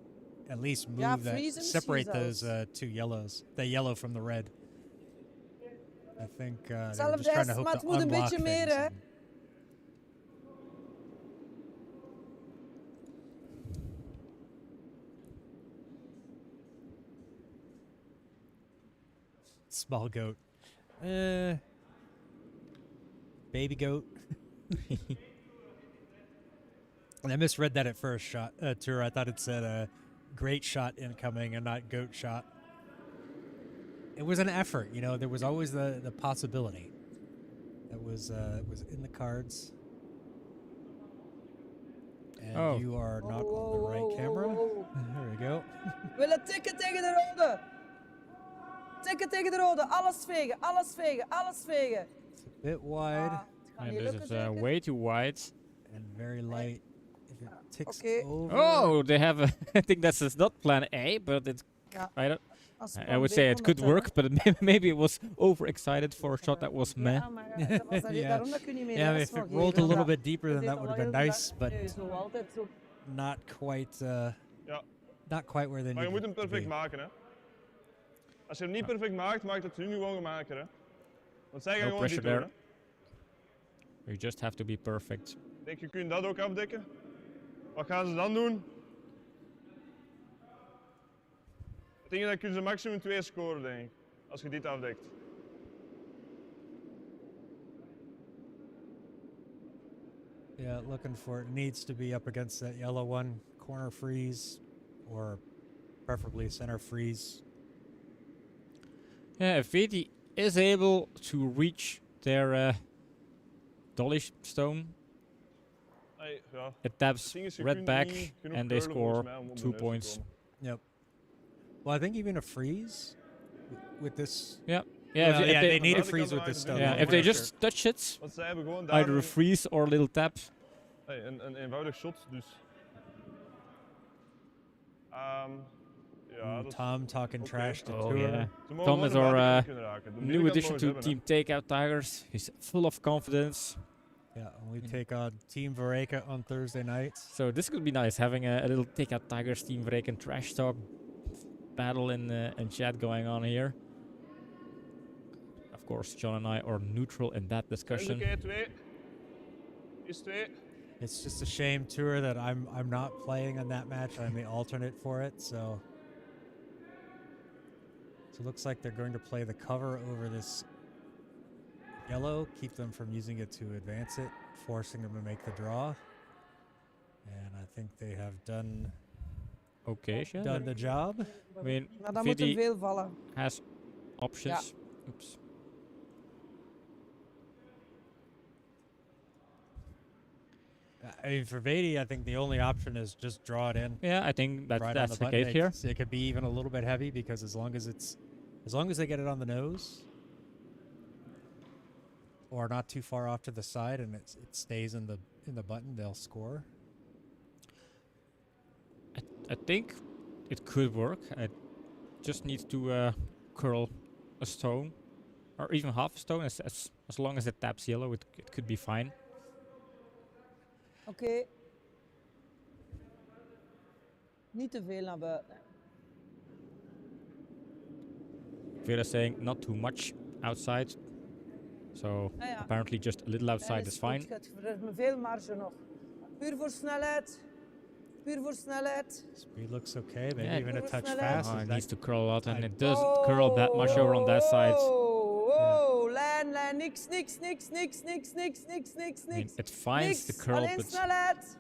at least move Ja, that, vriezen misschien separate those zelfs. two yellows, the yellow from the red. I think they were Hetzelfde just trying to is, hope maar to het moet een unlock beetje meer, things. hè. and- Small goat. Baby goat. And I misread that at first shot tour. I thought it said great shot incoming and not goat shot. It was an effort, you know. There was always the possibility. It was in the cards. And Oh. you are not on the right camera. There we go. Willen tikken tegen de rode. Tikken tegen de rode. Alles vegen, alles vegen, alles vegen. It's a bit wide Ah, het gaat And niet this lukken, is zeker? way too wide. and very light. If it ticks Okay. over. Oh, they have a. I think that's not plan A, but it's. Ja. I don't. Als I plan would B say it kon could dat, hè. work, but maybe it was overexcited for a shot that was meh. Ja, maar dat was dat- Yeah. daarom dat kun je meer Yeah, rest if it van rolled a geven. little Dat- bit deeper, dat then deed that al would have wel been heel nice, graag- but nee, zo altijd zo. not quite. Ja. Not quite where they Maar je need moet hem to perfect be. maken, hè. Als je hem niet perfect maakt, maakt het nu gewoon gemaker, hè. Want zij gaan No gewoon pressure dit doen, there. You just have to be perfect. hè. Ik denk, je kunt dat ook afdekken. Wat gaan ze dan doen? Ik denk dat kunnen ze maximum 2 scoren, denk ik. Als je dit afdekt. Yeah, looking for it needs to be up against that yellow one. Corner freeze, or preferably center freeze. Yeah, if VeDi is able to reach their dolly stone, Ja. it taps ding is, je red kunt back niet genoeg and they curlen score volgens mij om op de 2 neus te points. komen. Yep. Well, I think even a freeze with this. Yeah, Well, if, yeah, they, they need a Aan de freeze kant with this van stone. de yeah, Ja, if they maar just touch it, Want zij hebben gewoon daar either a freeze or a little tap. een eenvoudig shot, dus. Ja, Ooh, dat is- Tom talking oké. trash to Oh Tour. yeah. Ze mogen Tom gewoon is de our buitenkant kunnen raken. De new binnenkant addition mogen ze to hebben, Team Takeout Tigers. He's full of confidence. Yeah, and we take on Team Vareka on Thursday night. So this could be nice, having a little Takeout Tigers Team Vreken trash talk battle in chat going on here. Of course, John and I are neutral in that hè. discussion. Oké, 2. Is 2. It's just a shame, Tour, that I'm not playing on that match. I'm the alternate for it, so it looks like they're going to play the cover over this yellow, keep them from using it to advance it, forcing them to make the draw. And I think they have done Okay, Shed. the job. I mean, Maar dan moet er VeDi veel vallen. has options. Oops. I mean, for VeDi, I think the only option is just draw it in. Yeah, I think Right on that's the button. case here. It could be even a little bit heavy because as long as they get it on the nose or not too far off to the side and it stays in the button, they'll score. I think it could work. I just need to curl a stone, or even half a stone. As long as it taps yellow, it could be fine. Oké. Niet te veel naar buiten. Vera saying not too much outside. So Ah, ja. apparently just a little outside is fine. Er is veel marge nog. Puur voor snelheid. Puur voor snelheid. Speed looks okay, maybe Yeah. even a touch Snelheid. fast. Oh, Is it that- needs to curl a lot, and I- it doesn't curl that much over on that side. Oh, lijn, niks. I mean, it finds the Niks, curl, alleen but snelheid.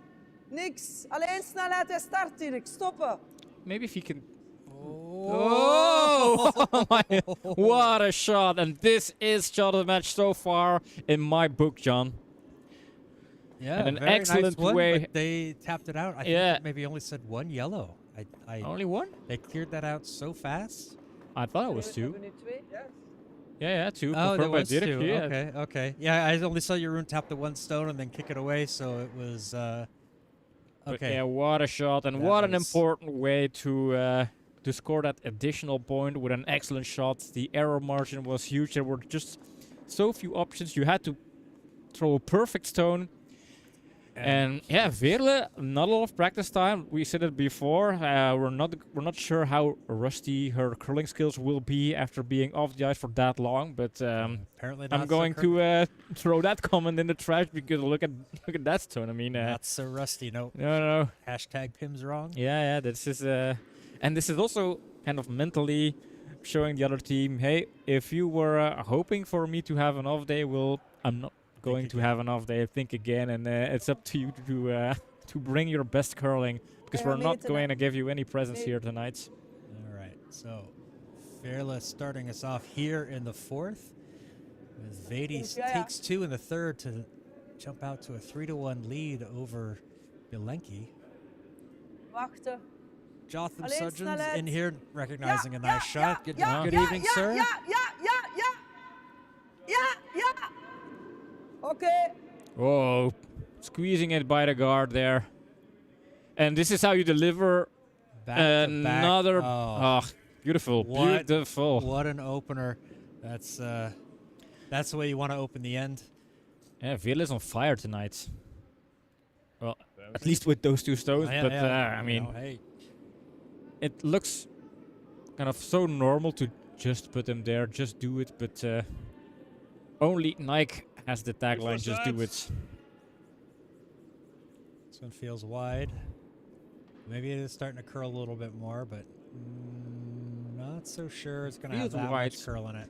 Niks, alleen snelheid en start direct, stoppen. maybe if he can. Oh! Oh my! What a shot! And this is shot of the match so far in my book, John. Yeah, And an very excellent nice one, way- but they tapped it out. I Yeah. think it maybe only said one yellow. I Only one? they cleared that out so fast. I thought it was We two. hebben nu 2. Yeah, two. Oh, there confirmed by was Dirk, two. yeah. Okay. Yeah, I only saw Jeroen tap the one stone and then kick it away, so it was But okay. yeah, what a shot, and That what an was- important way to score that additional point with an excellent shot. The error margin was huge. There were just so few options. You had to throw a perfect stone. And yeah, Veerle, not a lot of practice time. We said it before. We're not sure how rusty her curling skills will be after being off the ice for that long. But apparently not I'm going to throw that comment in the trash because look at that stone. I mean, not so rusty. No. no. Hashtag Pim's wrong. Yeah. This is and this is also kind of mentally showing the other team, hey, if you were hoping for me to have an off day, I'm not going to again. have an off day. Think again, and it's up to you to bring your best curling because Yeah, we're not mate, going to give you any presents mate. here tonight. All right. So Verla starting us off here in the fourth. As VeDi Yeah. takes two in the third to jump out to a 3-1 lead over Bilenky. Wachten. Jotham Alleen Sudgeons snelheid. in here recognizing a nice shot. Ja, Good, ja, good ja, evening, ja, sir. Ja. Oké. Whoa, squeezing it by the guard there. And this is how you deliver Back to back. another. Oh, Beautiful, What- beautiful. what an opener. That's the way you want to open the end. Yeah, Veerle is on fire tonight. Well, at least with those two stones, Yeah, but yeah, I you mean, know, hey, it looks kind of so normal to just put them there, just do it, but only Nike has the tagline, just do it. This one feels wide. Maybe it is starting to curl a little bit more, but not so sure it's going to have Feels that wide. much curl in it.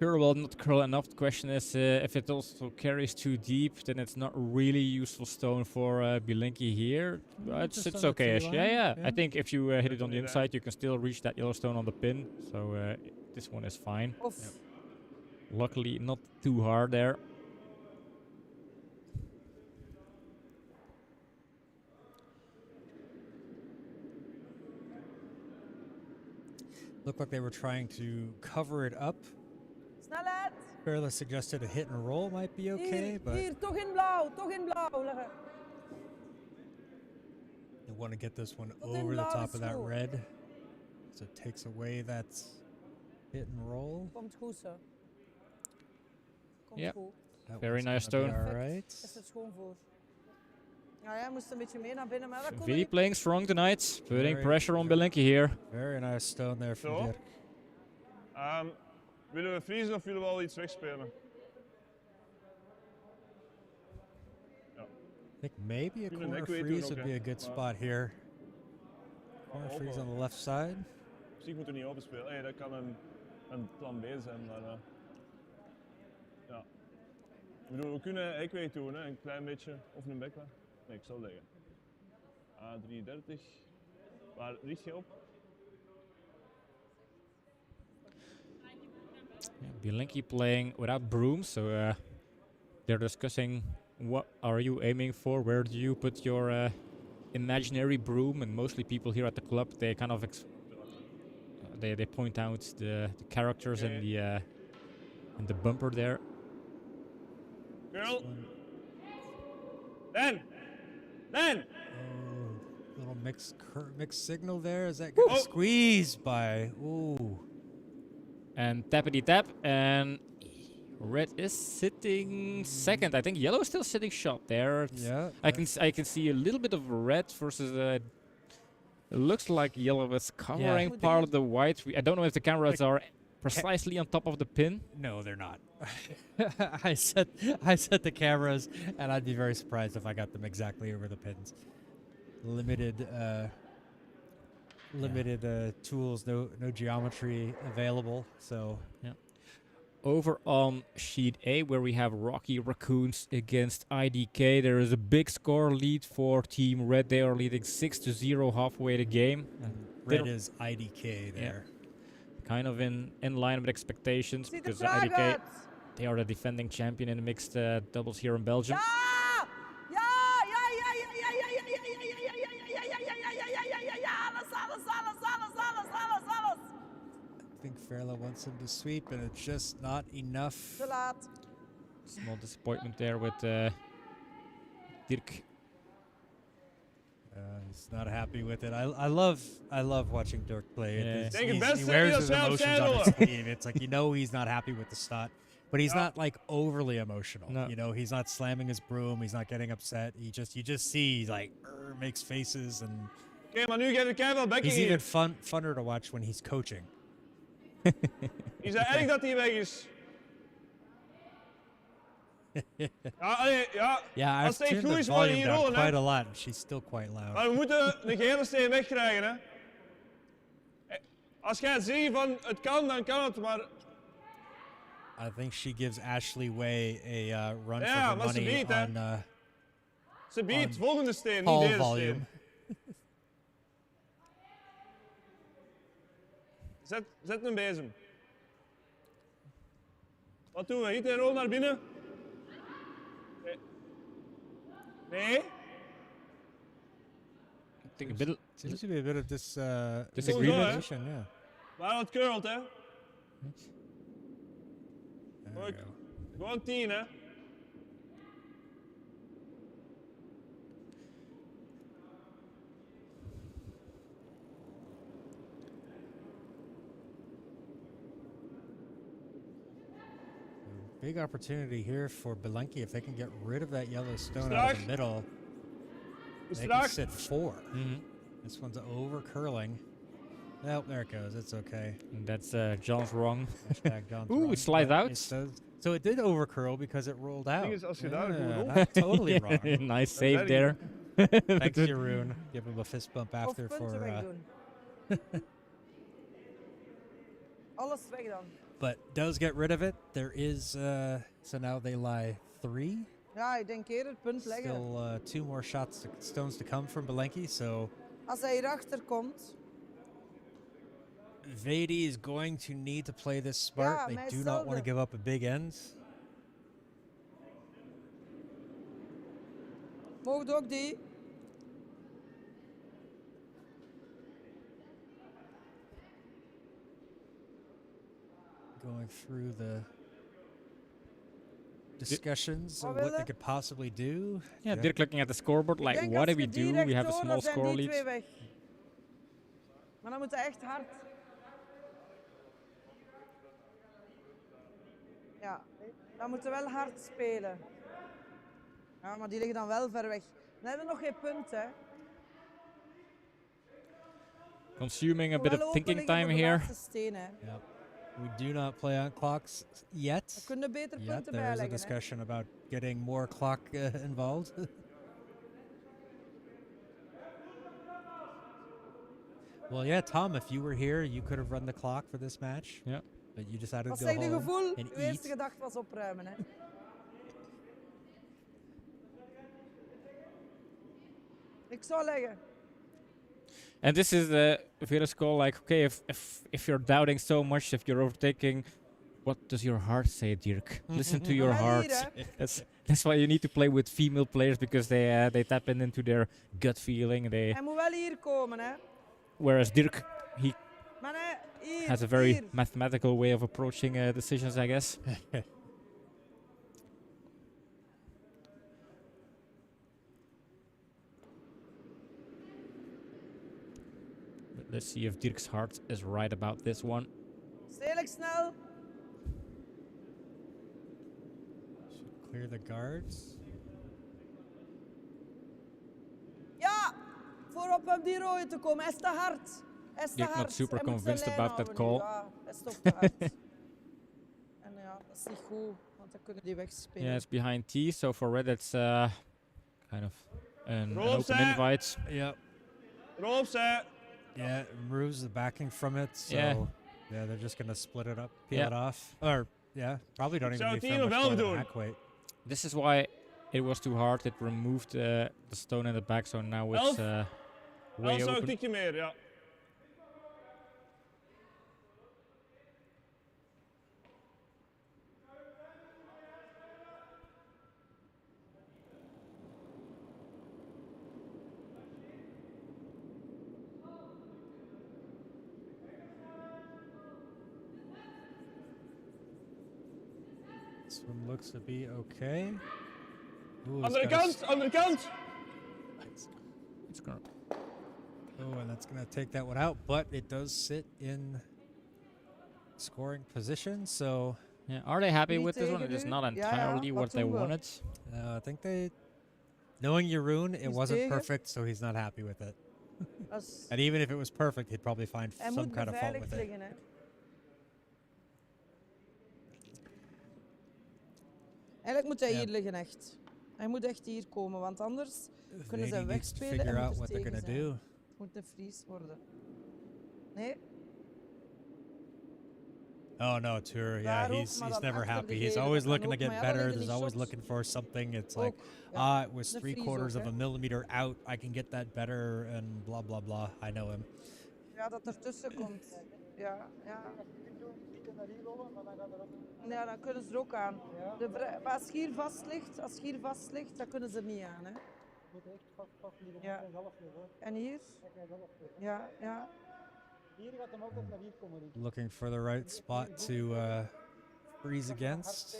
Sure, well, not curl enough. The question is if it also carries too deep, then it's not really useful stone for Bilenky here. Just It's on the okay-ish. tee Yeah, line, yeah. yeah. I think if you hit it on the Definitely inside, you can still reach that yellow stone on the pin. So this one is fine. Of. Yep. Luckily, not too hard there. Looked like they were trying to cover it up. Snelheid. Perla suggested a hit and roll might be okay, but Hier, toch in blauw, toch in blauw leggen. they want to get this one Tot in over the blauw top is of that goed. red. So it takes away that hit and roll. Komt goed zo. Komt Yep. goed. That Very one's nice gonna be stone. all right. Is het schoon voor. Nou ja, moest een beetje meer naar binnen, maar dat kon VeDi niet. playing strong tonight, putting Very pressure on good. Bilenky here. Very nice stone there from Zo. Dirk. Willen we vriezen of willen we al iets wegspelen? I think maybe a Kunnen corner nek weer doen freeze ook, would be hè. a good Maar- spot here. Corner freeze on the left side. Op zich moeten we niet open spelen. Hey, dat kan een plan B zijn, maar ja. Ik bedoel, we kunnen hekweeg doen, hè, een klein beetje, of een backweg. Nee, ik zal zeggen. A33. Waar richt je op? Yeah, Bilenky playing without brooms, so they're discussing what are you aiming for, where do you put your imaginary broom, and mostly people here at the club, they kind of they point out the characters and the bumper there. Girl! Dan! Dan! Oh, little mixed signal there. Is that gonna Oh. squeeze by? Ooh. And tappity tap, and red is sitting second. I think yellow is still sitting shot there. Yeah. I can see a little bit of red versus. It looks like yellow is covering Goed part ding. of the white. I don't know if the cameras are precisely on top of the pin. No, they're not. I set the cameras, and I'd be very surprised if I got them exactly over the pins. Limited tools, no geometry available. So Over on sheet A, where we have Rocky Raccoons against IDK, there is a big score lead for Team Red. They are leading 6-0 halfway the game. and They red don't- is IDK there. Kind of in line with expectations, Ziet er because traag IDK, uit. they are the defending champion in the mixed doubles here in Belgium. Ja! Ja! Ja, ja, ja, ja, ja, ja, ja, ja, ja, ja, ja, ja, ja, ja, ja, ja, ja, ja, alles, alles, alles, alles, alles, alles, alles. I think Fairla wants him to sweep, and it's just not enough. Te laat. Small disappointment there with Dirk. He's not happy with it. I love watching Dirk play. Yeah. It's- Denk het he's- beste he wears dat his hij zelf emotions zei on his willen. sleeve. It's like, you know, he's not happy with the stot, but he's Ja. not like overly emotional. No. You know, he's not slamming his broom. He's not getting upset. You just see like makes faces, and Oké, maar nu geef ik keihard backing he's hier. even funner to watch when he's coaching. Is het erg dat hij weg is? Ja, allee, ja. Yeah, I've Als het echt turned goed the is, moet je volume hier down rollen, quite hè. a lot, and she's still quite loud. Maar we moeten de gele steen wegkrijgen, hè. Als jij zegt van het kan, dan kan het, maar I think she gives Ashley Way a run for Ja, her maar ze money biedt, hè. on ze biedt On volgende steen, niet all deze volume. steen. Zet een bezem. Wat doen we? Hit en rol naar binnen? Nee. Nee? I think a bit. Seems to be a bit of this Disagreement? position, yeah. Maar het curlt, hè? There we Goed. go. Gewoon 10, hè? Big opportunity here for Bilenky if they can get rid of that yellow stone out of the Strak. middle. They can Strak. sit 4. Mhm. This one's over curling. Oh, there it goes. It's okay. And that's John's wrong. Hashtag John's Ooh, wrong, it slides but out. It does So it did overcurl because it rolled out. is, als je daar goed op- not totally wrong. Nice save very there. Thanks, Jeroen. Give him a fist bump Of after punten for. wegdoen. Alles weg dan. But does get rid of it. There is so now they lie 3. Ja, ik denk eerder punt leggen. Still 2 more stones to come from Bilenky. So Als hij hierachter komt. VeDi is going to need to play this smart. Ja, They maar do not hetzelfde. want to give up a big end. Mocht ook die. Going through the discussions of Wat wil what they je? could possibly do. Yeah, Dirk looking at the scoreboard Ik like, denk what als do we we die do? We have a recht small tonen, score zijn die twee lead. weg. Maar dan moet hij echt hard. Ja, dan moeten we wel hard spelen. Ja, maar die liggen dan wel ver weg. Dan hebben we nog geen punt, hè. Consuming a bit Wel of thinking open liggen time voor de here. laatste steen, hè. Yep. We do not play on clocks We yet. kunnen beter Yet punten there is a bijleggen, hè. discussion about getting more clock involved. Well, yeah, Tom, if you were here, you could have run the clock for this match. Yeah. But you decided Wat to go zeg je home gevoel? and Uw eerste eat. gedachte was opruimen, hè. Ik zou leggen. And this is Vera's call, like, okay, if you're doubting so much, if you're overtaking, what does your heart say, Dirk? Listen to your Wel heart. hier, hè. That's why you need to play with female players, because they tap into their gut feeling. Hij moet wel hier komen, hè. Whereas Dirk, he Maar nee, hier, has a very hier. mathematical way of approaching decisions, I guess. But let's see if Dirk's heart is right about this one. Stedelijk snel. Should clear the guards. Ja, voorop op die rode te komen. Hij is te hard. Hij is te Dirk not hard. super Hij moet zijn convinced lijn about that houden nu. call. Ja, hij is toch te hard. En ja, dat is niet goed, want dan kunnen die wegspelen. Yeah, it's behind T, so for red it's kind of an Roll open set. invite. Yep. Roll set. Yeah, it removes the backing from it. So Yeah. yeah, they're just gonna split it up, peel Yeah. it off, or yeah, probably don't even zou need het to hier much nog more wel than doen. hack weight. This is why it was too hard. It removed the stone in the back, so now it's way Wel zou een open. tikje meer, ja. This one looks to be okay. Ooh, it's Andere got a kant, andere kant. It's gonna Oh, and that's going to take that one out, but it does sit in scoring position. So yeah. Are they happy Niet with this one? It is tegen not u? Ja, ja, entirely wat what they doen we? wanted. I think knowing Jeroen, it He's wasn't tegen. perfect, so he's not happy with it. Dat is- And even if it was perfect, he'd probably find Hij some moet kind of fault beveiligd with it. liggen, hè. Eigenlijk moet hij Ja. hier liggen, echt. Hij moet echt hier komen, want anders kunnen ze VeDi hem needs to wegspelen figure en out moet what er they're tegen going to zijn. do. Het moet een freeze worden. Nee, Oh no, Tur. Yeah, Daarop, he's maar he's dan never achter happy. de He's gele, always dat kan looking to ook, get maar ja, dan better. liggen There's die always shots looking for something. It's ook. like, Ja. it was De 3 freeze quarters ook, of a hè. millimeter out. I can get that better, and blah blah blah. I know him. Ja, dat ertussen komt. Ja, ja. Ja, dan kunnen ze er ook aan. Maar als je hier vast ligt, dan kunnen ze er niet aan. Hè. Ja. En hier? Ja, ja. Looking for the right spot to freeze against.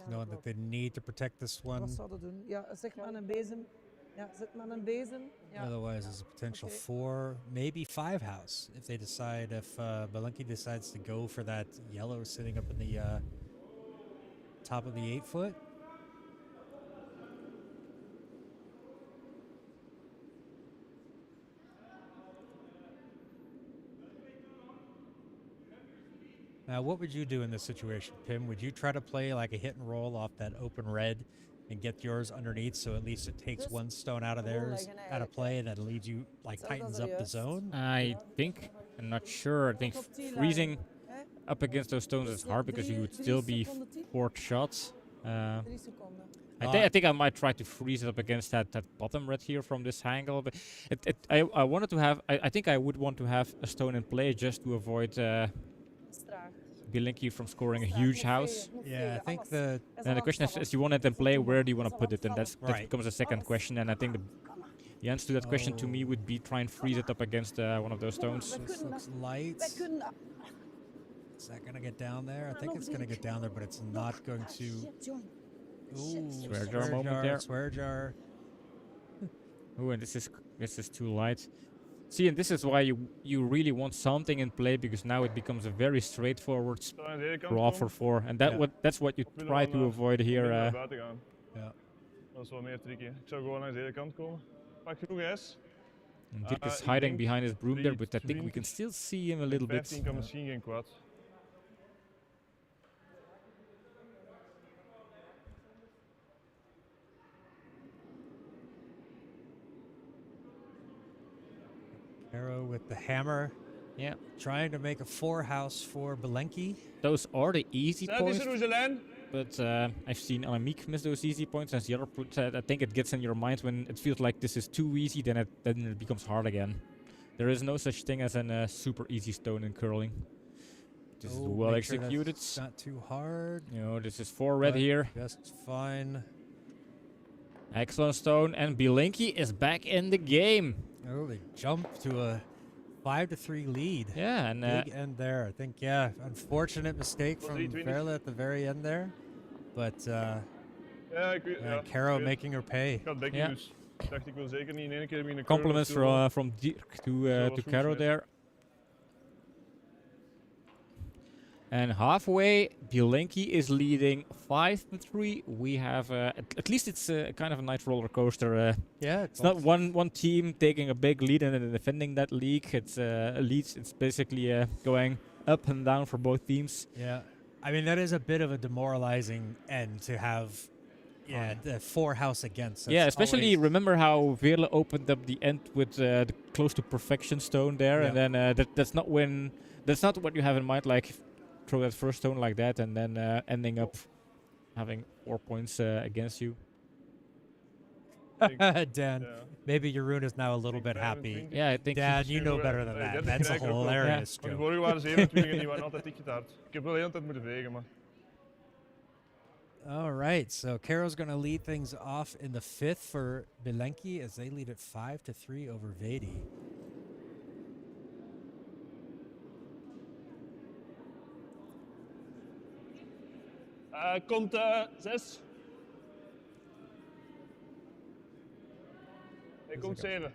Knowing that they need to protect this one. Wat zouden doen? Ja, zeg maar een bezem. Ja, zet maar een bezem. Ja. Otherwise, there's a potential Okay. 4, maybe 5 house if they decide, if Bilenky decides to go for that yellow sitting up in the top of the 8-foot. Now, what would you do in this situation, Pim? Would you try to play like a hit and roll off that open red and get yours underneath, so at least it takes Dus one stone out of gewoon theirs, leggen out of eigenlijk, play, that leaves you like Hetzelfde als tightens up the juist. zone? I think, I'm not sure. I think Top 10 freezing Hè? up against those stones is hard because you would still be fourth shots. 3 seconden. I think I might try to freeze it up against that bottom red here from this angle, but I wanted to have, I think I would want to have a stone in play just to avoid Straag. Bilenky from scoring a Straag, huge nog house. vegen, nog Yeah, I vegen, think alles. the Hij And zal the question is, afvallen. as you want it in play, where do you want to put it? And that Right. becomes a second question. And I think the answer to that question to me would be try and freeze it up agaagainst one of those stones. this looks light. Wij kunnen dat. Is that gonna get down there? I think it's gonna get down there, but it's not going to. Shit, John. Ooh, Swear jar moment there. Swear jar. Oh, and this is too light. See, and this is why you really want something in play, because now it becomes a very straightforward Zo aan deze kant draw for komen. 4, and that Yeah. that's what you Of willen try we to naar- avoid of willen we here. naar buiten gaan. Yeah. Dat is wel meer tricky. Ik zou gewoon langs deze kant komen. Pak genoeg ijs. Dirk is ik hiding denk behind his broom there, 3, but I think we can still see him a little bit. 15 kan misschien geen kwaad. Arrow with the hammer, Yeah, trying to make a 4-house for Bilenky. those are the easy Zet points. is er, Roeselijn. But I've seen Annemiek miss those easy points, as the other put. I think it gets in your mind when it feels like this is too easy, then it becomes hard again. There is no such thing as a super easy stone in curling. This is Oh, well make sure that's executed. not too hard. You know, this is 4 red but here. Just fine. Excellent stone, and Bilenky is back in the game. Oh, they jump to a 5-3 lead. Yeah, and Big end there. I think, yeah, unfortunate mistake Well, from 320. Verla at the very end there. But Ja, ik weet. Ja, Caro ik weet. making her pay. Ik had dekking Ja. dus. Ik dacht ik wil zeker niet in één keer een compliments from Dirk to Zoals Caro goed, there. And halfway, Bilenky is leading 5-3. We have, at least it's kind of a nice roller coaster. Yeah, It's not one team taking a big lead and then defending that lead. It's it's basically going up and down for both teams. Yeah, I mean that is a bit of a demoralizing end to have. Yeah, the 4-house against. Yeah, That's especially always- remember how Veerle opened up the end with the close to perfection stone there, and then that's not what you have in mind. Like throw that first stone like that, and then ending up having 4 points against you. Dan, Ja. maybe Jeroen is now a little bit happy. 25. Yeah, I think. Dad, you know better than Hey, that. 30 That's a krijg ik ook wel. hilarious Maar de joke. vorige waren 27 en die waren altijd tikje hard. Ik heb wel de hele tijd moeten vegen, maar... All right, so Caro's going to lead things off in the 5th for Bilenky as they lead at 5-3 over VeDi. Komt 6. Hij komt 7.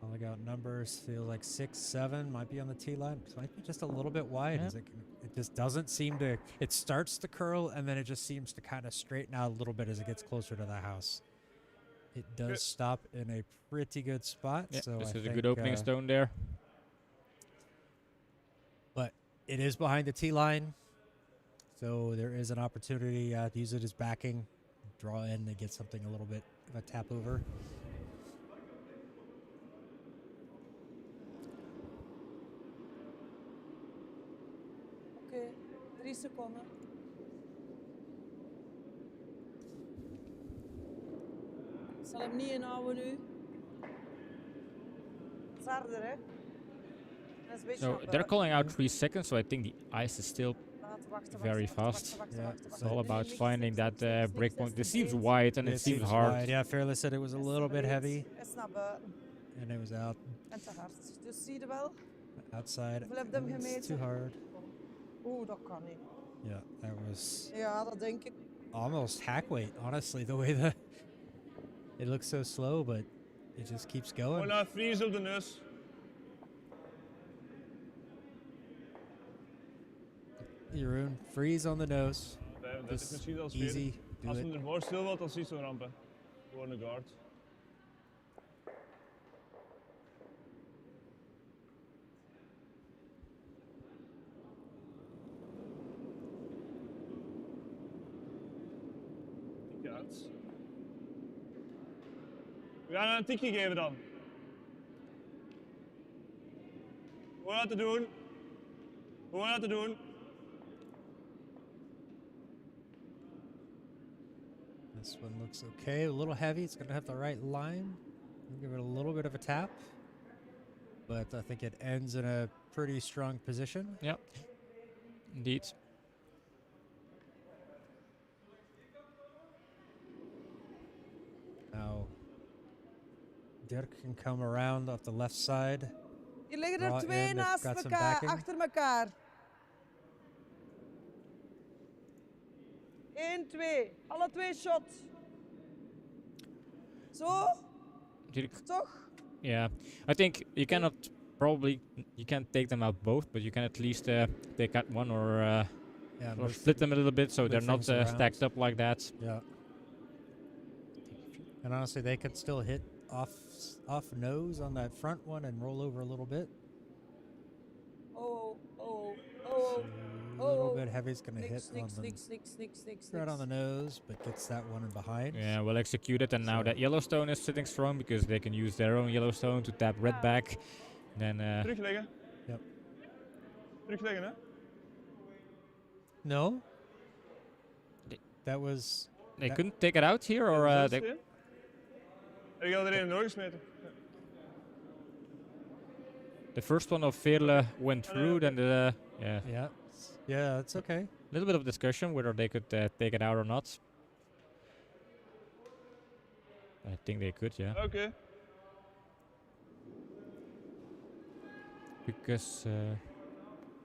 Calling out numbers, feel like 6, 7 might be on the T line. It might be just a little bit wide. Yeah. As it just doesn't seem to. It starts to curl and then it just seems to kind of straighten out a little bit as it gets closer to the house. It does Good. stop in a pretty good spot. Yeah, so this I is a think, good opening stone there. But it is behind the T line, so there is an opportunity to use it as backing, draw in to get something a little bit of a tap over. Oké, 3 seconden. Ik zal hem niet inhouden nu. Het is harder, hè? Dat is een beetje So naar they're buiten. calling out 3 seconds, so I think the ice is still Laten wachten, very wachten, fast. wachten, Yeah, wachten, it's it's wachten. all Nee, about niks, finding niks, that niks, niks, breakpoint. niks, This seems niks. wide and It it seems seems hard. wide. Yeah, Fairless said it was a Hij is little bit breed, heavy hij is naar buiten and it was out en te hard. Dus zie je wel? outside. Hoeveel heb je hem It's gemeten? too hard. Oeh, dat kan niet. Yeah, that was Ja, dat denk ik. almost hack weight, honestly, the way that it looks so slow, but it just keeps Gewoon going. naar freeze op de neus. Jeroen, freeze on the nose. Dat Just is misschien zelfs easy, do Als it. men ervoor stil wordt, dan zie je zo'n rampen. Gewoon een guard. kaart. We gaan een tikje geven dan. Hoe dat te doen? Hoe dat te doen? This one looks okay. A little heavy. It's going to have the right line. I'll give it a little bit of a tap. But I think it ends in a pretty strong position. Yep. Indeed. Now, Dirk can come around off the left side. Hier liggen Draw er twee in, it's naast got some elkaar, backing. achter elkaar. 1, 2. Alle twee shots. Zo, Dirk. toch? Yeah, I think you cannot you can't take them out both, but you can at least take out one Yeah, or move split them a little bit so move they're not things around. stacked up like that. Yeah. And honestly, they could still hit off nose on that front one and roll over a little bit. Oh, oh, So oh. a little oh. bit heavy's gonna hit Sneak, on sneak, the sneak, sneak, sneak, sneak. right on the nose, but gets that one in behind. Yeah, well executed, and now So- that Yellowstone is sitting strong because they can use their own Yellowstone to tap red back. Then Terugleggen. Yep. Terugleggen, hè? No. They- That was they that- couldn't take it out here, or they, Heb je al er een doorgesmeten? the first one of Veerle went through. Then the yeah. Yeah, it's okay. a little bit of discussion whether they could take it out or not. I think they could, yeah, Oké. because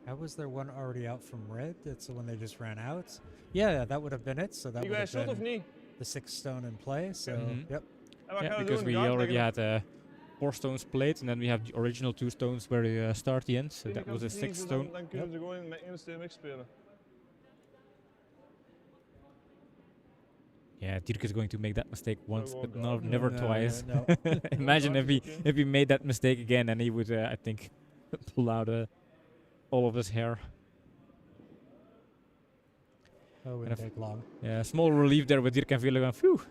How was there one already out from red? That's the one they just ran out. Yeah, that would have been it. So that Ik would wij have shot of been niet? the 6 stone in play. So Mhm. yep. En wat yeah, gaan we because doen? we Kaart already leggen? had 4 stones played, and then we have the original 2 stones where you start the end. So Als that die was a kant 6th verliezen, stone. Dan kunnen ze gewoon met één steen wegspelen. Yeah, Dirk is going to make that mistake once, Oh but God. never No, twice. no. Imagine if Okay. he made that mistake again, and he would, I think, pull out all of his hair. Oh, it And wouldn't if- take long. Yeah, small relief there with Dirk and Veerle going, phew.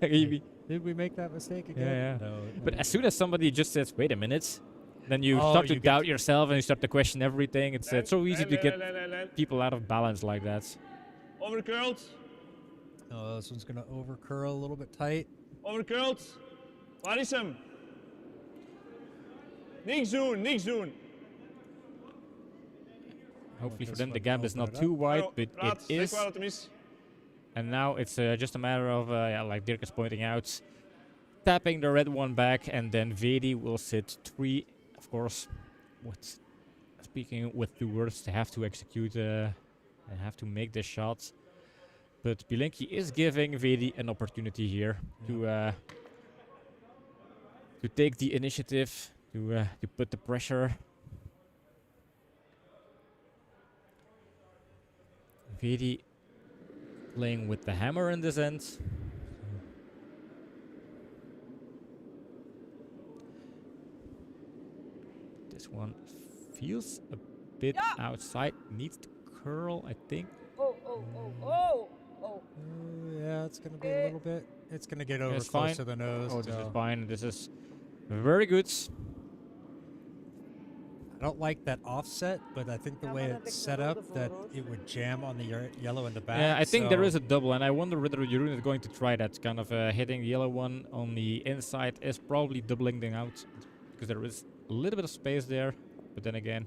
He- Did we make that mistake again? yeah. No. But as soon as somebody just says, wait a minute, then you Oh, start to you get doubt yourself and you start to question everything. It's so easy to get Lijn. people out of balance like that. Overcurled. Oh, this one's gonna over curl a little bit tight. Overcurled. Waar is hem? Niks doen, niks doen. Hopefully for this them the one gap is open not it too up. wide, Hallo, but praat, it zeg is. waar het hem is. And now it's just a matter of, like Dirk is pointing out, tapping the red one back, and then VeDi will sit 3. Of course, speaking with 2 words, they have to execute and have to make the shots. But Bilenky is giving VeDi an opportunity here to take the initiative, to put the pressure. VeDi playing with the hammer in this end. This one feels a bit outside. Needs to curl, I think. Oh, oh, oh, oh, oh. Yeah, it's gonna be a little bit. It's gonna get over It's close fine. to the nose. Oh, this is so fine. This is very good. I don't like that offset, but I think the Yeah, way maar dat it's ik set de up rode that voorhoofd. it would jam on the yellow in the back. Yeah, I think there so- is a double, and I wonder whether Jeroen is going to try that. Kind of hitting the yellow one on the inside is probably doubling them out, because there is a little bit of space there. But then again,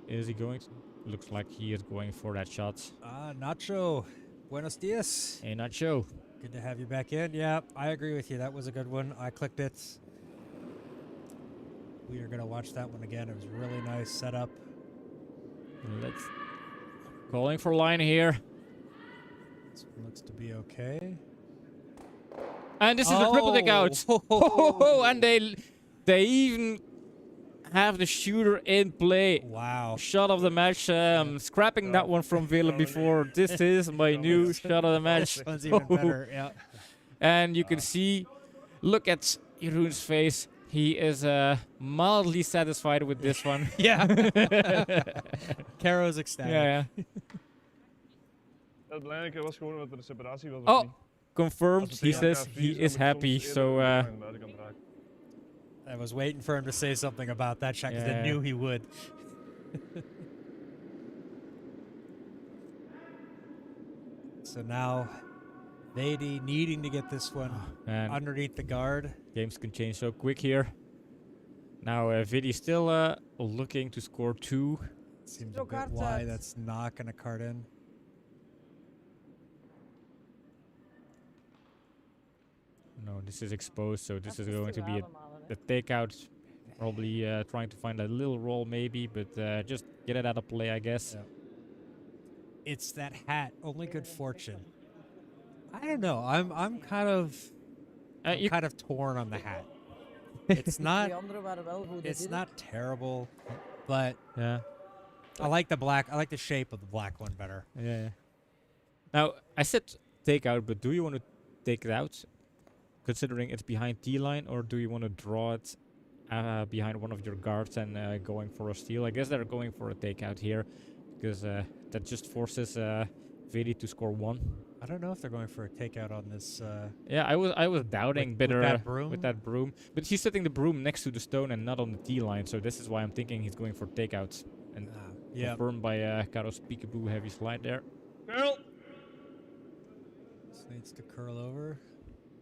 is he going to? Looks like he is going for that shot. Nacho. Buenos dias. Hey, Nacho. Good to have you back in. Yeah, I agree with you. That was a good one. I clicked it. We are gonna watch that one again. It was really nice setup. Let's calling for line here, This one looks to be okay. and this is a triple take out. And they even have the shooter in play. Wow. Shot of the match. Scrapping that one from Veerle before. This is my new shot of the match. This one's even better. Yeah. And you can see, look at Jeroen's face. He is mildly satisfied with this one. Yeah. Caro's ecstatic. Yeah. Het belangrijke was gewoon dat er een separatie was. Oh, Of niet. confirmed. Als we He tegen elkaar says he vriezen, dan is moet je soms happy. eerder So de aan de buitenkant raken. I was waiting for him to say something about that shot because I Yeah. knew he would. So now, VeDi needing to get this one and underneath the guard. games can change so quick here. Now VeDi still looking to score 2. Seems er a ook bit hard wide. uit. That's not going to cart in. No, this is exposed, so this is Even going to be ademhalen, a takeout. Probably trying to find a little roll maybe, but just get it out of play, I guess. Yeah. It's that hat. Only good fortune. I don't know. I'm kind of You kind of torn on the hat. It's not Die anderen waren wel goed. it's dit. not terrible, but yeah. I like the black. I like the shape of the black one better. Yeah. Now, I said take out, but do you want to take it out, considering it's behind T-line, or do you want to draw it behind one of your guards and going for a steal? I guess they're going for a takeout here, because that just forces VeDi to score 1. I don't know if they're going for a takeout on this. Yeah, I was doubting with better that broom? with that broom, but he's setting the broom next to the stone and not on the T-line, so this is why I'm thinking he's going for takeouts. And Yeah. confirmed by Karos Peekaboo heavy slide there. Girl! This needs to curl over.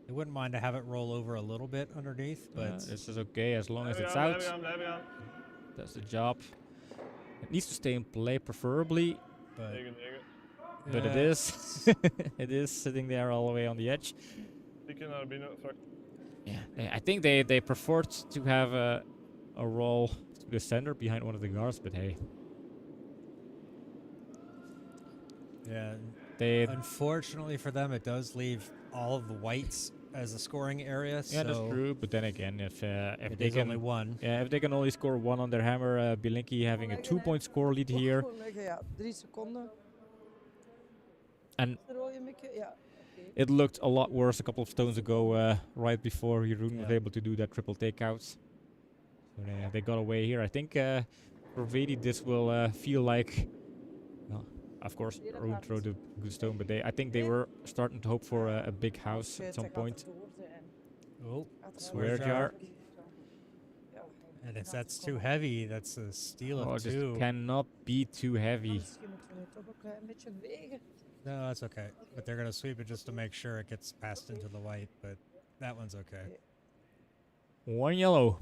They wouldn't mind to have it roll over a little bit underneath, but This is okay as long as it's Blijven out. gaan, blijven gaan. That's the job. It needs to stay in play, preferably, but Tegen, tegen. but it yeah, is. It is sitting there all the way on the edge. Tikken naar binnen. Fuck. Yeah, I think they preferred to have a roll to the center behind one of the guards, but hey, Yeah. they Unfortunately for them, it does leave all of the whites as a scoring area. yeah, that's so true. But then again, if It they is only can one. if they can only score 1 on their hammer, Bilenky having a 2-point score lead here. Oh, leggen, ja. 3 seconden. And De rode mikken, ja. Oké. it looked a lot worse a couple of stones ago, right before Jeroen was Yeah. able to do that triple takeout. So they got away here. I think for VeDi this will feel like, well, of course, Jeroen threw the good stone, but I think they were starting to hope for a big house Shit, at some hij gaat point. erdoor zijn. Oh, Gaat er swear wel jar. Ja. And if that's too heavy, that's a steal Oh, of it 2. just cannot be too heavy. Misschien moeten we het toch een klein beetje wegen. No, that's okay. But they're going to sweep it just to make sure it gets passed into the white, but that one's okay. 1 yellow.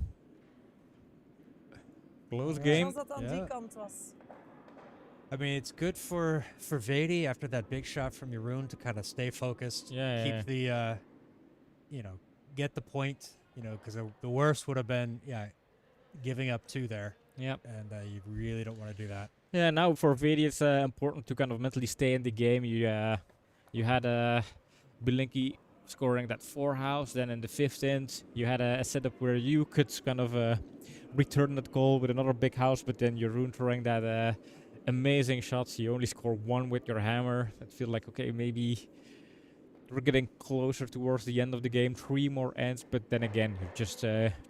Close Alright. game. Als dat aan Ja. die kant was. I mean, it's good for VeDi after that big shot from Jeroen to kind of stay focused, Yeah, keep the, get the point, because the worst would have been, giving up 2 there, Yep. and you really don't want to do that. Yeah, now for VeDi it's important to kind of mentally stay in the game. You had Bilenky scoring that 4 house, then in the 5th end you had a setup where you could kind of return that goal with another big house, but then Jeroen throwing that amazing shots. You only score 1 with your hammer. I feel like, okay, maybe we're getting closer towards the end of the game. 3 more ends, but then again, you're just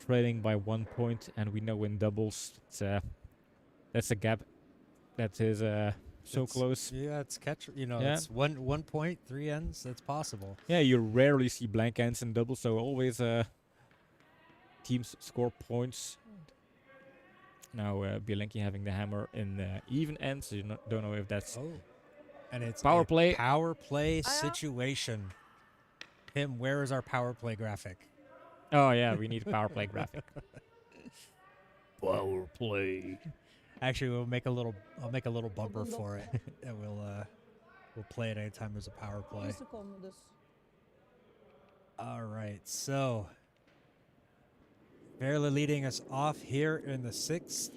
trailing by 1 point, and we know in doubles, that's a gap that is so It's- close. Yeah, it's catch. Yeah. It's 1 point, 3 ends. That's possible. Yeah, you rarely see blank ends in doubles, so always teams score points. Now Bilenky having the hammer in even ends. You don't know if that's Oh, and it's Power a play. Power play Ah, ja. situation. Tim, where is our power play graphic? Oh yeah, we need a power play graphic. Power play. Actually, I'll make a little bumper for it, and we'll play it anytime there's a power 3 play. seconden dus. All right, so barely leading us off here in the 6th.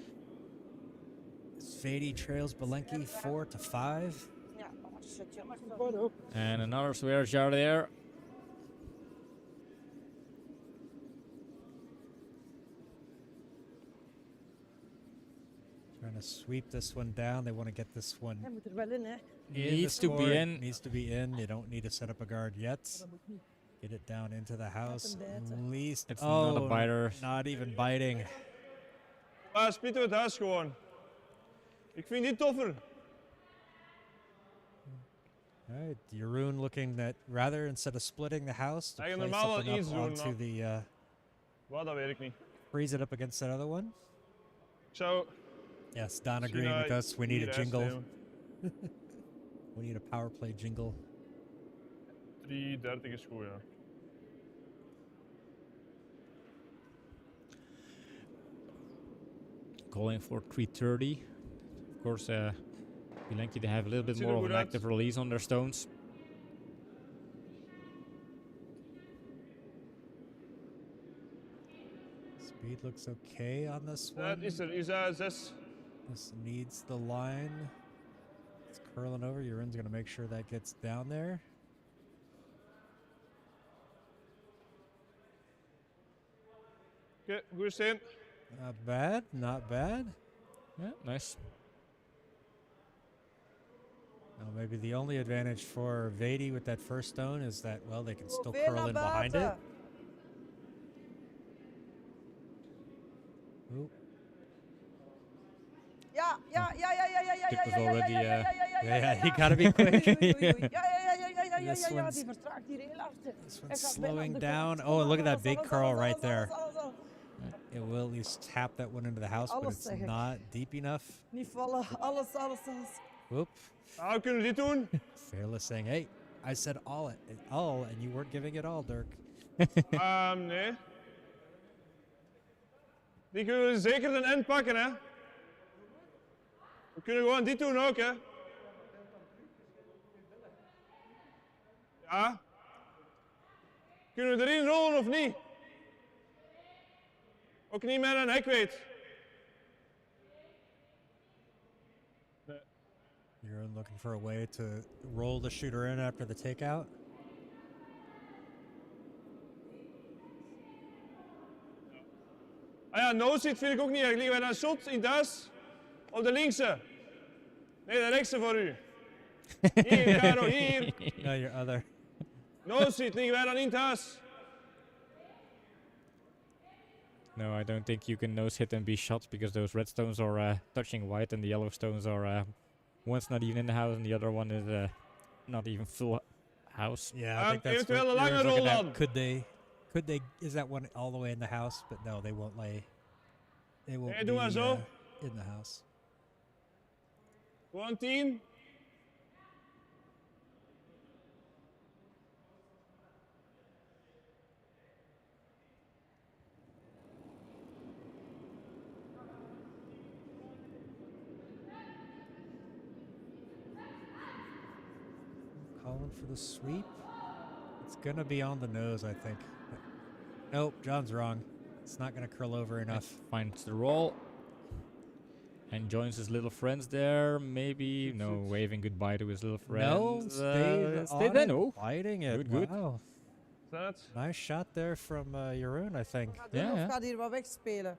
VeDi trails Bilenky 4-5. Ja, oh shit, jammer. And another swear jar there. Trying to sweep this one down. They want to get this one Hij moet er wel in, hè. in the Needs to be score. in. Needs to be in. You don't need to set up a guard yet. Dat moet niet. Get it down into the house. bijten. Least. It's not a biter. Not even biting. Spieten we het huis gewoon. Ik vind die toffer. All right, Jeroen looking at rather instead of splitting the house to Hij play gaat normaal wel something iets up doen, onto maar the wat, dat weet ik niet. freeze it up against that other one. Ik zou Yes, Don misschien agreeing with us. We need hier a jingle. nemen. We need a power play jingle. 3:30 is goed, ja. Calling for 3:30. Of course, Bilenky, they have a little bit Ziet er more of goed an uit. active release on their stones. Speed looks okay on this Dat one. is er. Is dat 6? This needs the line. It's curling over. Jeroen's going to make sure that gets down there. Oké, goede steen. Not bad, not bad. Yeah, nice. Now maybe the only advantage for VeDi with that first stone is that, well, they can still Veel curl naar in behind it. buiten. Oop. Ja, ja, ja, ja, ja, ja, ja, Dit ja, was ja, ja, already, ja, ja, ja, ja, ja, Yeah, ja, you ja. gotta be quick. Oei, oei, oei, oei. Ja, ja, ja, ja, ja, ja, This ja, ja, one's- die vertraagt hier heel hard. This Hij one's gaat bijna slowing aan de down. kant. Oh, look at that Alles, big alles, curl alles, right there. alles, alles. It will at least tap that one into the house, but Alles, it's zeg ik. not deep enough. Niet vallen, alles, alles, alles. Whoop. Nou, we kunnen dit doen. Fearless saying, hey, I said all, and you weren't giving it all, Dirk. Nee. Die kunnen we zeker een end pakken, hè. We kunnen gewoon dit doen ook, hè. Ja. Kunnen we erin rollen of niet? Ook niet met een hek weet. Jeroen looking for a way to roll the shooter in after the takeout. Ah ja, no-sit vind ik ook niet erg. Liggen wij dan shot in thuis? Op de linkse? Nee, de rechtse voor u. Hier, Caro, hier. No, your other. No-sit, liggen wij dan in thuis? No, I don't think you can nose hit and be shot because those red stones are touching white and the yellow stones are one's not even in the house and the other one is not even full house. Yeah, I think that's eventueel what een lange Jeroen's looking roll at. dan. Could they, is that one all the way in the house? But no, they won't lay, they won't Nee, be doe maar zo. in the house. Gewoon 10. Calling for the sweep. It's gonna be on the nose, I think. Nope, John's wrong. It's not gonna curl over enough. Finds the roll and joins his little friends there. Maybe no, waving goodbye to his little No, friends. stay stay there. No, fighting it. Good, good. Wow, Is dat het? nice shot there from Jeroen, I think. Gaat doen Ja, of ja. gaat hier wat wegspelen?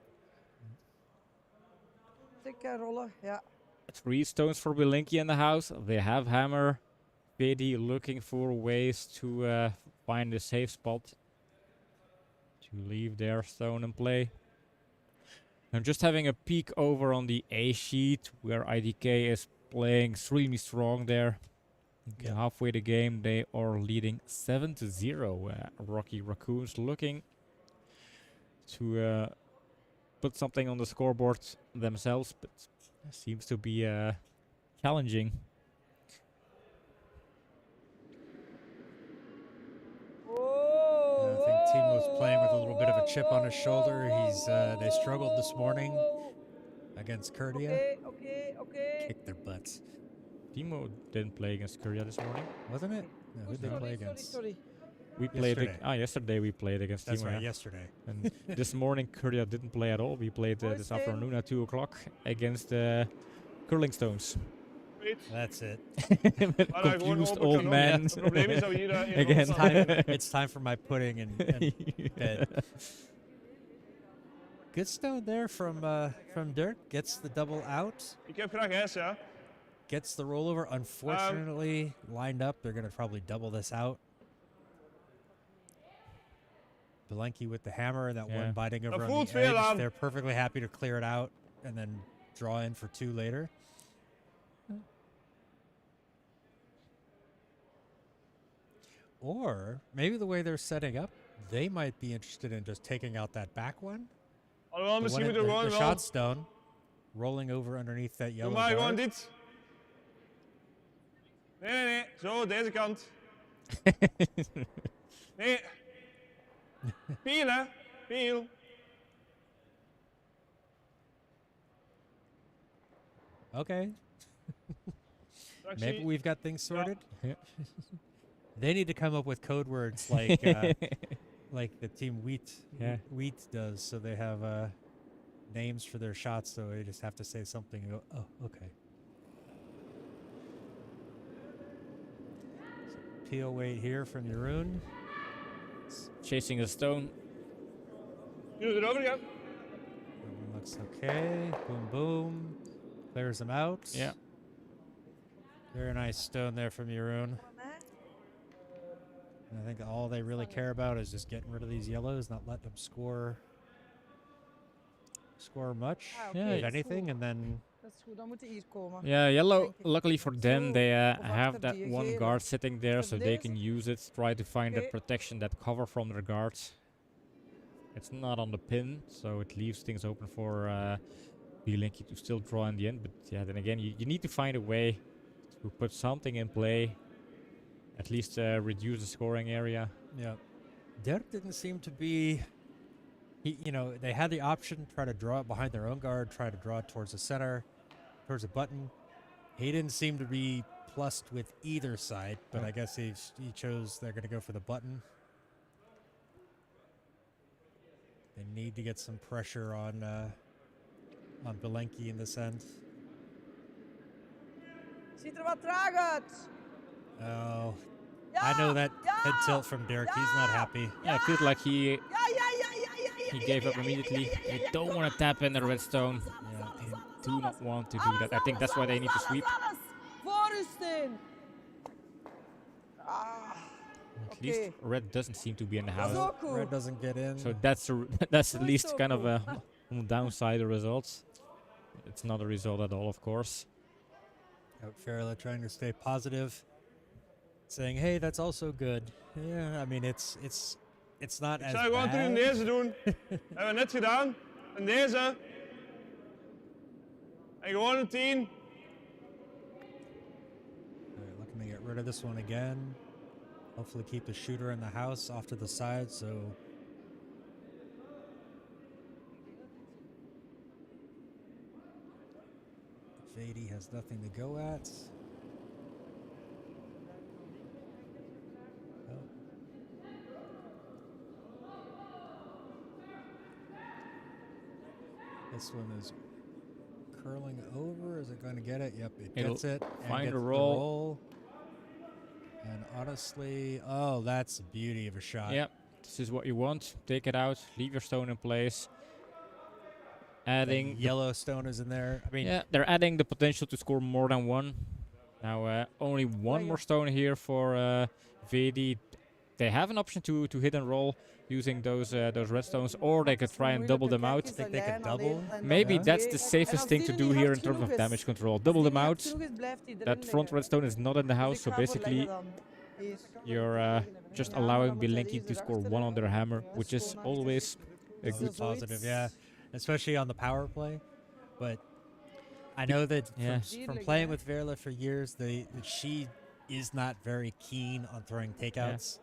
Tikken, rollen, ja. 3 stones for Bilenky in the house. They have hammer. VeDi looking for ways to find a safe spot to leave their stone and play. I'm just having a peek over on the A sheet where IDK is playing extremely strong there. Yeah. Halfway the game, they are leading 7-0. Rocky Raccoons looking to put something on the scoreboard themselves, but seems to be challenging. I think Timo's playing with a little bit of a chip on his shoulder. They struggled this morning against Curdia. Oké, oké. Kicked their butts, Timo didn't play against Curdia this morning. wasn't it? No, who did they play against? Sorry. We played Yesterday. yesterday we played against That's Timo. right, yeah. yesterday. And this morning Curdia didn't play at all. We played this Boys, afternoon at 2 o'clock against Curling Stones. Weet. That's it. Maar hij gewoon Confused open old kan ook. man. Het probleem is dat we hier in Again. It's time, it's time for my pudding and bed. Good stone there from Dirk. Gets the double out. Ik heb graag ijs, ja. Gets the rollover. Unfortunately, lined up. They're going to probably double this out. Bilenky with the hammer and that Yeah. one biting over Dat on voelt the veel edge. aan. They're perfectly happy to clear it out and then draw in for 2 later. Or maybe the way they're setting up, they might be interested in just taking out that back one. Alhoewel, The, misschien one moeten we the gewoon wel... shot stone, rolling over underneath that Doe yellow maar gewoon guard. dit. Nee. Zo, deze kant. Nee. Piel, hè. Piel. Okay, Straks maybe zie- we've got things sorted. Yeah. They need to come up with code words like the team Wheat does, so they have names for their shots. So they just have to say something and go, oh, okay. So peel weight here from Jeroen. Chasing a stone. Jullie erover gaan. That one looks okay. Boom, boom. Clears them out. Yeah. Very nice stone there from Jeroen. And I think all they really care about is just getting rid of these yellows, not letting them score much, Yeah, if that's anything, and then Dat is goed, dan moeten hier komen. Yeah, yellow, Denk ik. luckily for them, Zo, they of have achter that die one gele. guard sitting there, so Achter they deze. can use it, try to find that Oké. protection, that cover from their guards. It's not on the pin, so it leaves things open for Bilenky to still draw in the end. But yeah, then again, you need to find a way to put something in play, at least reduce the scoring area. yeah, Dirk didn't seem to be. They had the option try to draw it behind their own guard, try to draw it towards the center, towards the button. He didn't seem to be plussed with either side, but No. I guess he chose they're going to go for the button. They need to get some pressure on Bilenky in this end. Ziet er wat traag uit. Oh, Ja, I know that ja, head tilt from Dirk. He's not happy. Yeah, I feel like he Ja. gave up immediately. They don't want to tap in the redstone. Yeah. They do not want to do that. I think that's why they need to sweep. Alles. Voor u steen. Ah, At least oké. red doesn't seem to be in the Dat is house. ook goed. Red doesn't get in. So that's that's at That is least so kind of cool. a on the downside of results. It's not a result at all, of course. Farrell trying to stay positive, saying, "Hey, that's also good." Yeah, I mean it's not Ik as zou gewoon terug in bad. deze doen. Hebben we net gedaan. En deze. En gewoon een 10. Alright, looking to get rid of this one again. Hopefully keep the shooter in the house off to the side. So VeDi has nothing to go at. Oh. This one is curling over. Is it going to get it? Yep, it It'll gets it. And find gets a the roll. And honestly, oh, that's the beauty of a shot. Yep, this is what you want. Take it out, leave your stone in place. The Adding yellow stone is in there. I mean, yeah, they're adding the potential to score more than one. Now only one yeah. more stone here for VeDi. They have an option to hit and roll using those redstones, or they could try and double them out. Think they could double? Maybe Yeah. that's the safest thing to do here in terms of damage control. Double them out. That front redstone is not in the house, so basically you're just allowing Bilenky to score one on their hammer, which is always a This good is positive, yeah, especially on the power play. But I know that Yeah. from playing with Verla for years, that she is not very keen on throwing takeouts.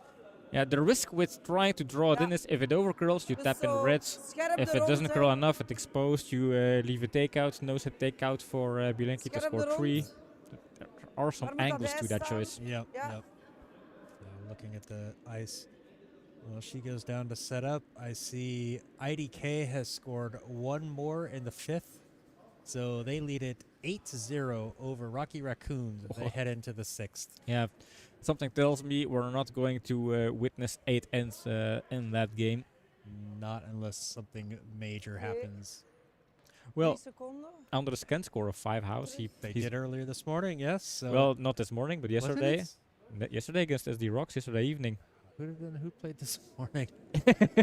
Yeah, the risk with trying to draw it in is if it overcurls, you tap in reds. If it doesn't curl enough, it's exposed, you leave a takeout, no set takeout for Bilenky to score 3. There are some Waar moet dat angles to bij that staan? choice. Yep, Yeah. yep. So looking at the ice. Well, she goes down to set up. I see IDK has scored one more in the 5th. So they lead it 8-0 over Rocky Raccoons. They Oh. head into the 6th. Yeah, something tells me we're not going to witness 8 ends in that game. Not unless something major Okay. happens. Well, under the scan score of 5 house, They he's did earlier this morning, yes. So well, not this morning, but wasn't yesterday. it? Yesterday against SD Rocks, yesterday evening. Who played this morning?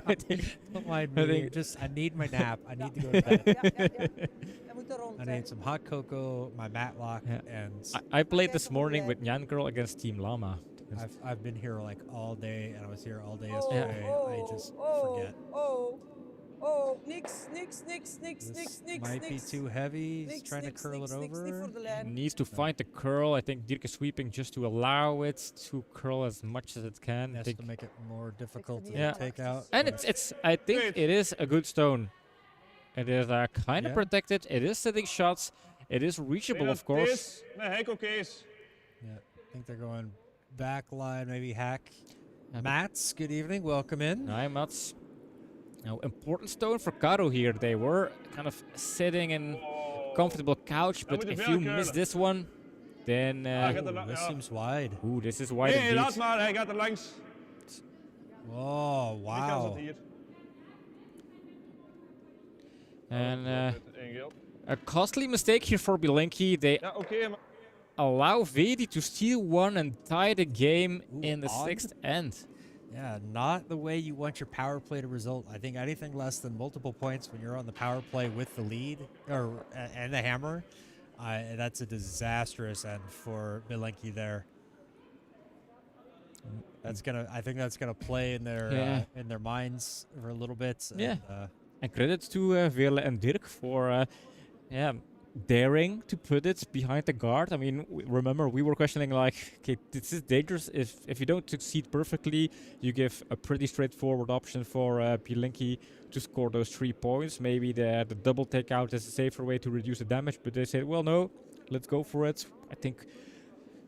I think- Don't mind I me. think- Just I need my nap. I need to go to bed. rond. I need some hot cocoa, my matlock, Yeah. and I played Kijk this of morning hoe with Nyan Girl against Team Llama. I've been here like all day, and I was here all day Oh, yesterday. I oh, just oh, forget. oh, niks, niks, niks, niks, This niks, niks, might be niks. too heavy. He's Niks, trying to niks, curl niks, it niks, niet over. voor de He lijn. needs to find the curl. I think Dirk is sweeping just to allow it to curl as much as it can. I Has think to make it more difficult to Yeah. take out. And but it's I think Great. it is a good stone. It is kind of Yeah. protected. It is setting shots. It is reachable, of course. Nee, hek oké is. yeah, I think they're going back line, maybe hack. but- Mats, good evening. Welcome in. Hi, Mats. Now, important stone for Caro here. They were kind of sitting in comfortable couch, but moet if veel you curlen. miss this one, then gaat er Ooh, la- this ja. seems wide. this is wide Nee, laat indeed. maar, hij gaat er langs. Oh, Die kant zit wow. hier. And Eén geel. a costly mistake here for Bilenky. They Ja, oké, maar allow VeDi to steal one and tie the game Ooh, in the odd. 6th end. Yeah, not the way you want your power play to result. I think anything less than multiple points when you're on the power play with the lead and the hammer, that's a disastrous end for Bilenky there. That's gonna. I think that's gonna play in their minds for a little bit. Yeah. And, And credits to Vele and Dirk for daring to put it behind the guard. I mean, remember we were questioning like, okay, this is dangerous. If you don't succeed perfectly, you give a pretty straightforward option for Bilenky to score those 3 points. Maybe the double takeout is a safer way to reduce the damage, but they said, well, no, let's go for it. I think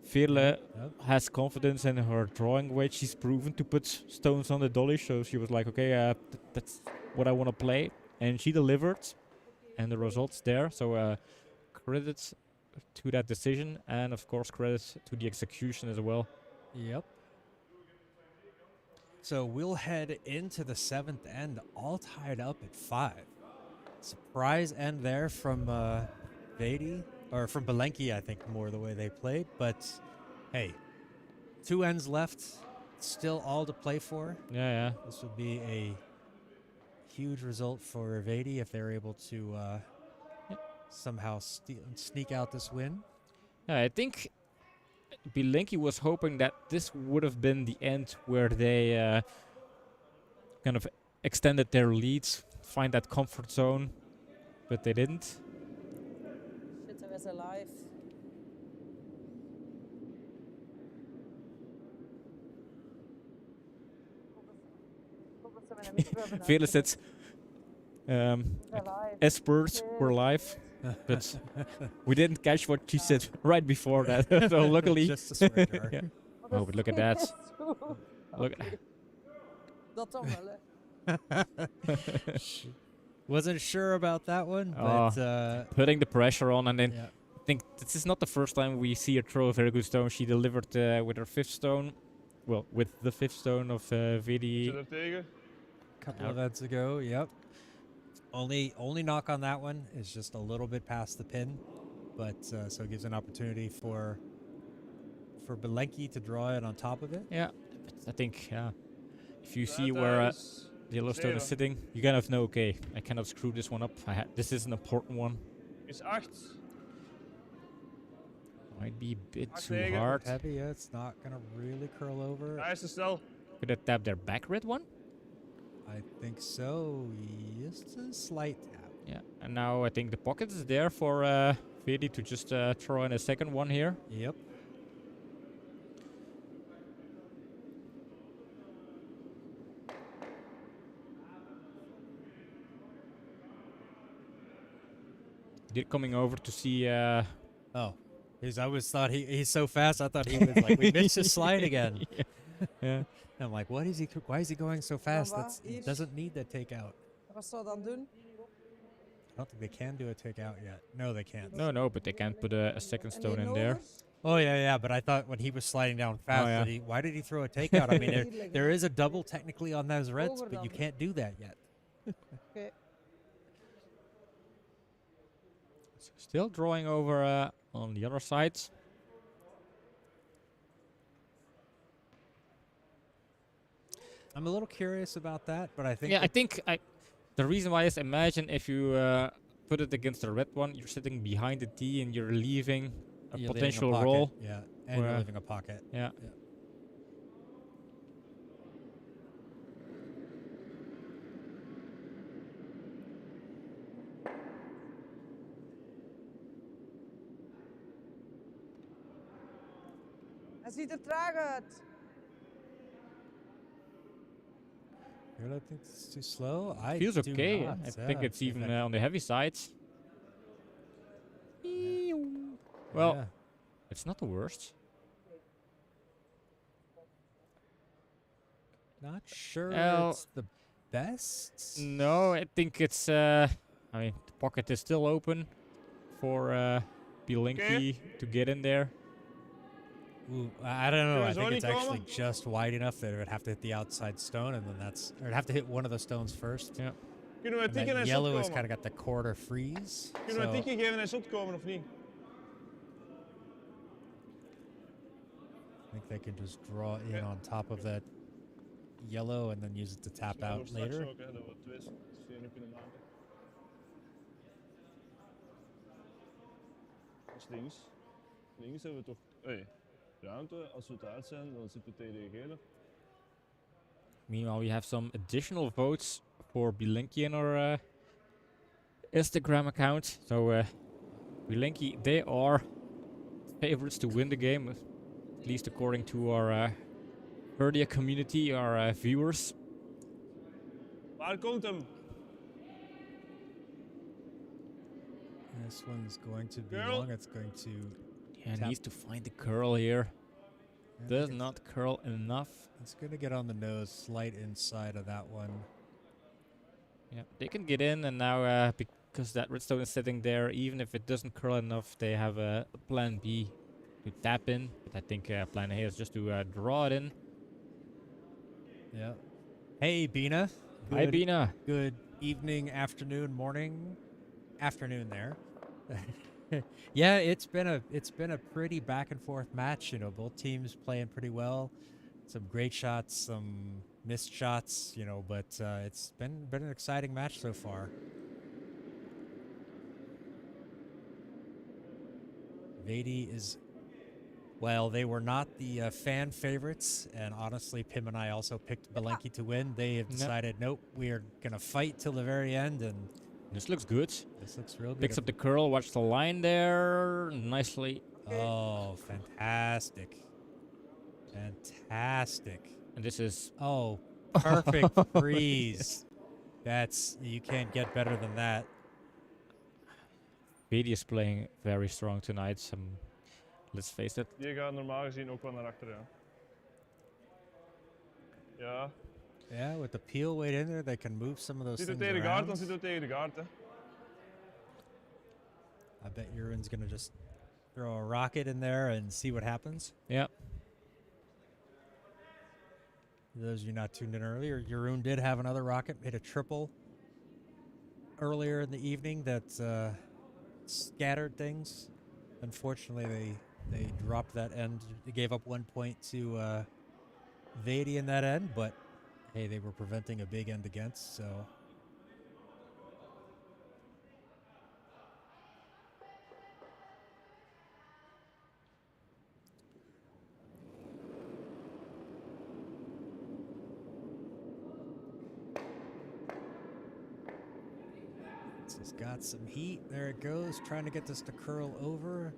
Vele has confidence in her drawing weight. She's proven to put stones on the dolly, so she was like, okay, that's what I want to play, and she delivered, and the results there. So credits to that decision, and of course credits to the execution as well. Yep. So we'll head into the 7th end, all tied up at 5. Surprise end there from VeDi, or from Bilenky, I think more the way they played. But hey, 2 ends left, still all to play for. Yeah. This would be a huge result for VeDi if they're able to somehow sneak out this win. Yeah, I think Bilenky was hoping that this would have been the end where they kind of extended their leads, find that comfort zone, but they didn't. Shit, hij was alive. Vele said experts were live, but we didn't catch what she said right before that. So luckily, Just a swear jar. yeah. Oh, but look at that! Look at Dat dan wel, hè. Wasn't sure about that one, Oh. but putting the pressure on, and then yeah. I think this is not the first time we see her throw a very good stone. She delivered with her 5th stone, well, with the 5th stone of VeDi. zit er tegen. Couple events ago, yep. Only knock on that one is just a little bit past the pin, but so it gives an opportunity for Bilenky to draw it on top of it. Yeah, but I think if you see Dat where is the yellow stone is 7. sitting, you kind of know, okay, I cannot screw this one up. This is an important one. Is 8. Might be a bit Acht too tegen. hard. Heavy, yeah, it's not gonna really curl over. Hij is te snel. Could I tap their back red one? I think so. Just a slight tap. Yeah, and now I think the pocket is there for VeDi to just throw in a second one here. Yep. Did coming over to see. Oh, I always thought he's so fast. I thought he was like, we missed his slide again. Yeah. I'm like, why is he going so fast? Mama, That's hier. doesn't need that takeout. Wat zou dan doen? I don't think they can do a takeout yet. No, they can't. No, but they can't put a second En stone die in there. novers? Oh yeah, but I thought when he was sliding down fast, yeah. why did he throw a takeout? I mean, Hier there is a double technically on those reds, Hoger but you dan. can't do that yet. Oké. Still drawing over on the other side. I'm a little curious about that, but I think Yeah, I think the reason why is, imagine if you put it against the red one, you're sitting behind the T and you're leaving a you're leaving potential pocket, roll. yeah, and you're where- leaving a pocket. Yeah. Hij ziet er traag uit. You don't think it's too slow? I Feels do okay. not. I think it's in even fact, on the heavy side. Well, yeah. it's not the worst. Not sure Well, it's the best. No, I think it's. I mean, the pocket is still open for Bilenky to get in there. Ooh, I don't know. Kunnen I we zo think niet it's actually komen? just wide enough that it would have to hit the outside stone, and then that's, or it'd have to hit one of the stones first. Yeah. Kunnen we And tikken that en yellow shot has kind komen? of got the quarter freeze. Kunnen we So tikje geven en shot komen of niet? I think they can just draw in on top of that yellow and then use it to tap Dat out we straks later. ook, hè, dat we 2 stenen kunnen maken. Dat is links. Links hebben we toch ruimte. Als we te hard zijn, dan zitten we tegen de gele. Meanwhile, we have some additional votes for Bilenky in our Instagram account. So, Bilenky, they are favorites to win the game, at least according to our Curdia community, our viewers. Waar komt hem? This one's going to be Curl. long. It's going to. Yeah, Tap. needs to find the curl here. I Does think not curl enough. It's going to get on the nose, slight inside of that one. Yeah, they can get in, and now because that redstone is sitting there, even if it doesn't curl enough, they have a plan B to tap in. But I think plan A is just to draw it in. Yeah. Hey, Bina. Hi, Good- Bina. Good evening, afternoon, morning, afternoon there. Yeah, it's been a pretty back and forth match. You know, both teams playing pretty well. Some great shots, some missed shots. You know, but it's been an exciting match so far. VeDi is, well, they were not the fan favorites, and honestly, Pim and I also picked Bilenky to win. They have Yep. decided, nope, we are gonna fight till the very end, and This looks good. this looks real good. Picks up the curl. Watch the line there. Nicely. Oh, fantastic. Fantastic. And this is Oh, perfect freeze. You can't get better than that. VeDi is playing very strong tonight. Let's face it. Die gaat normaal gezien ook wel naar achteren. Ja. Yeah, with the peel weight in there, they can move some of those Zitten we things tegen de guard, dan around. zitten we tegen de guard. Hè. I bet Urin's gonna just throw a rocket in there and see what happens. Yeah. For those of you not tuned in earlier, Jeroen did have another rocket, made a triple earlier in the evening that scattered things. Unfortunately, they dropped that end. They gave up 1 point to VeDi in that end, but hey, they were preventing a big end against, so. This has got some heat. There it goes, trying to get this to curl over.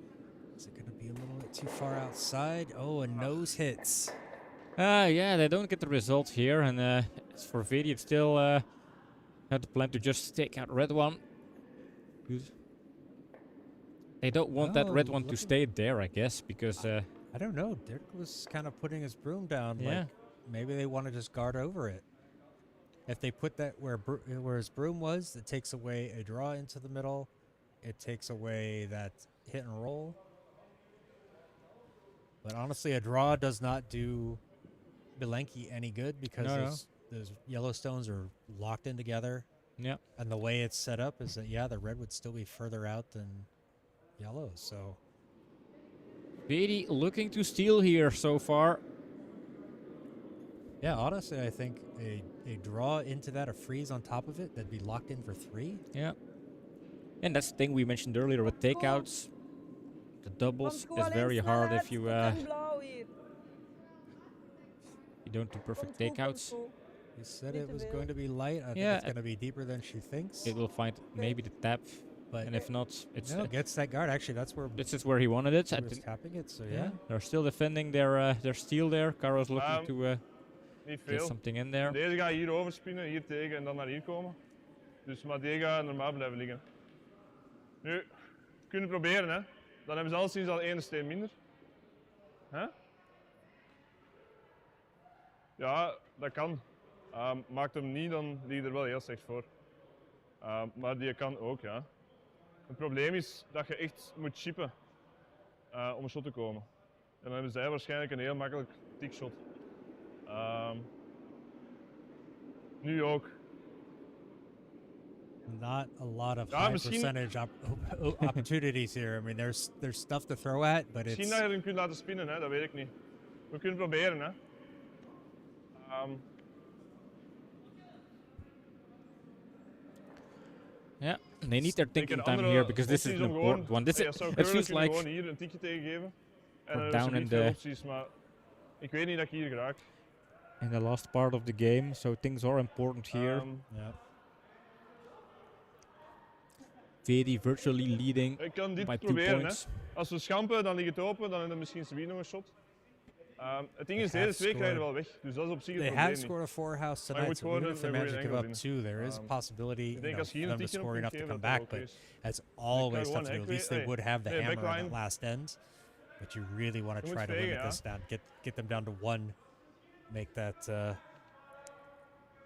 Is it going to be a little bit too far outside? Oh, and nose hits. Yeah, they don't get the result here, and as for VeDi, it's still had the plan to just take out red one. Good. They don't want that Oh, red one to looking- stay there, I guess, because I don't know. Dirk was kind of putting his broom down. Yeah. Like maybe they want to just guard over it. If they put that where his broom was, it takes away a draw into the middle. It takes away that hit and roll. But honestly, a draw does not do Bilenky any good because No. those yellow stones are locked in together. yeah. And the way it's set up is that, yeah, the red would still be further out than yellow. So VeDi looking to steal here so far. yeah, honestly, I think a draw into that, a freeze on top of it, that'd be locked in for 3. Yeah. And that's the thing we mentioned earlier with takeouts. The doubles Komt is goed, very alleen hard snelheid, if you tot en blauw hier. you don't do perfect Komt goed, takeouts. komt goed. You said Niet it te was veel. going to be light. I think Yeah, it's going to be deeper than she thinks. It will find maybe the tap But And if not, it's no, gets that guard. Actually, that's where this is where he wanted it. he I was didn't- tapping it. So yeah, yeah. they're still defending their steal there. Caro's looking to Niet get veel. something in there. Deze gaat hier overspinnen, hier tegen en dan naar hier komen. Dus, maar die gaat normaal blijven liggen. Nu, kunnen proberen hè. Dan hebben ze alleszins al 1 steen minder. Hè? Ja, dat kan. Maakt hem niet, dan lig je er wel heel slecht voor. Maar die kan ook, ja. Het probleem is dat je echt moet chippen om een shot te komen. En dan hebben zij waarschijnlijk een heel makkelijk tickshot. Nu ook. Not a lot of Ja, high misschien- percentage opportunities here. I mean, there's stuff to throw at, but Misschien it's dat je hem kunt laten spinnen, hè? Dat weet ik niet. We kunnen proberen, hè. Yeah, they need their Ik thinking een time andere here because this optie is is an om important gewoon- one. This ja, is, zou it Curdia feels kunnen like gewoon hier een tikje tegen geven. En we're dan down is in veel the- opties, maar ik weet niet dat ik hier geraak. in the last part of the game, so things are important here. yeah. VeDi virtually leading Ik kan dit by 2 proberen, hè. points. Als we schampen, dan ligt het open, dan hebben we misschien Sabine nog een shot. Het ding is, They deze have 2 krijgen scored- wel weg, dus dat is op zich het They probleem have niet. scored a 4-house Maar je moet tonight, so even gewoon if the een goede Magic give angle up zien. 2, there is a possibility Ik you denk know, als je hier for een them to tikje op score kunt enough to geven, come dat dat back, oké but is. that's always gewoon tough to do. At equate- least they hey, would have the hey, hammer on that backline. last end, but you really want to Je try moet to limit vegen, this down, get them down to 1, make that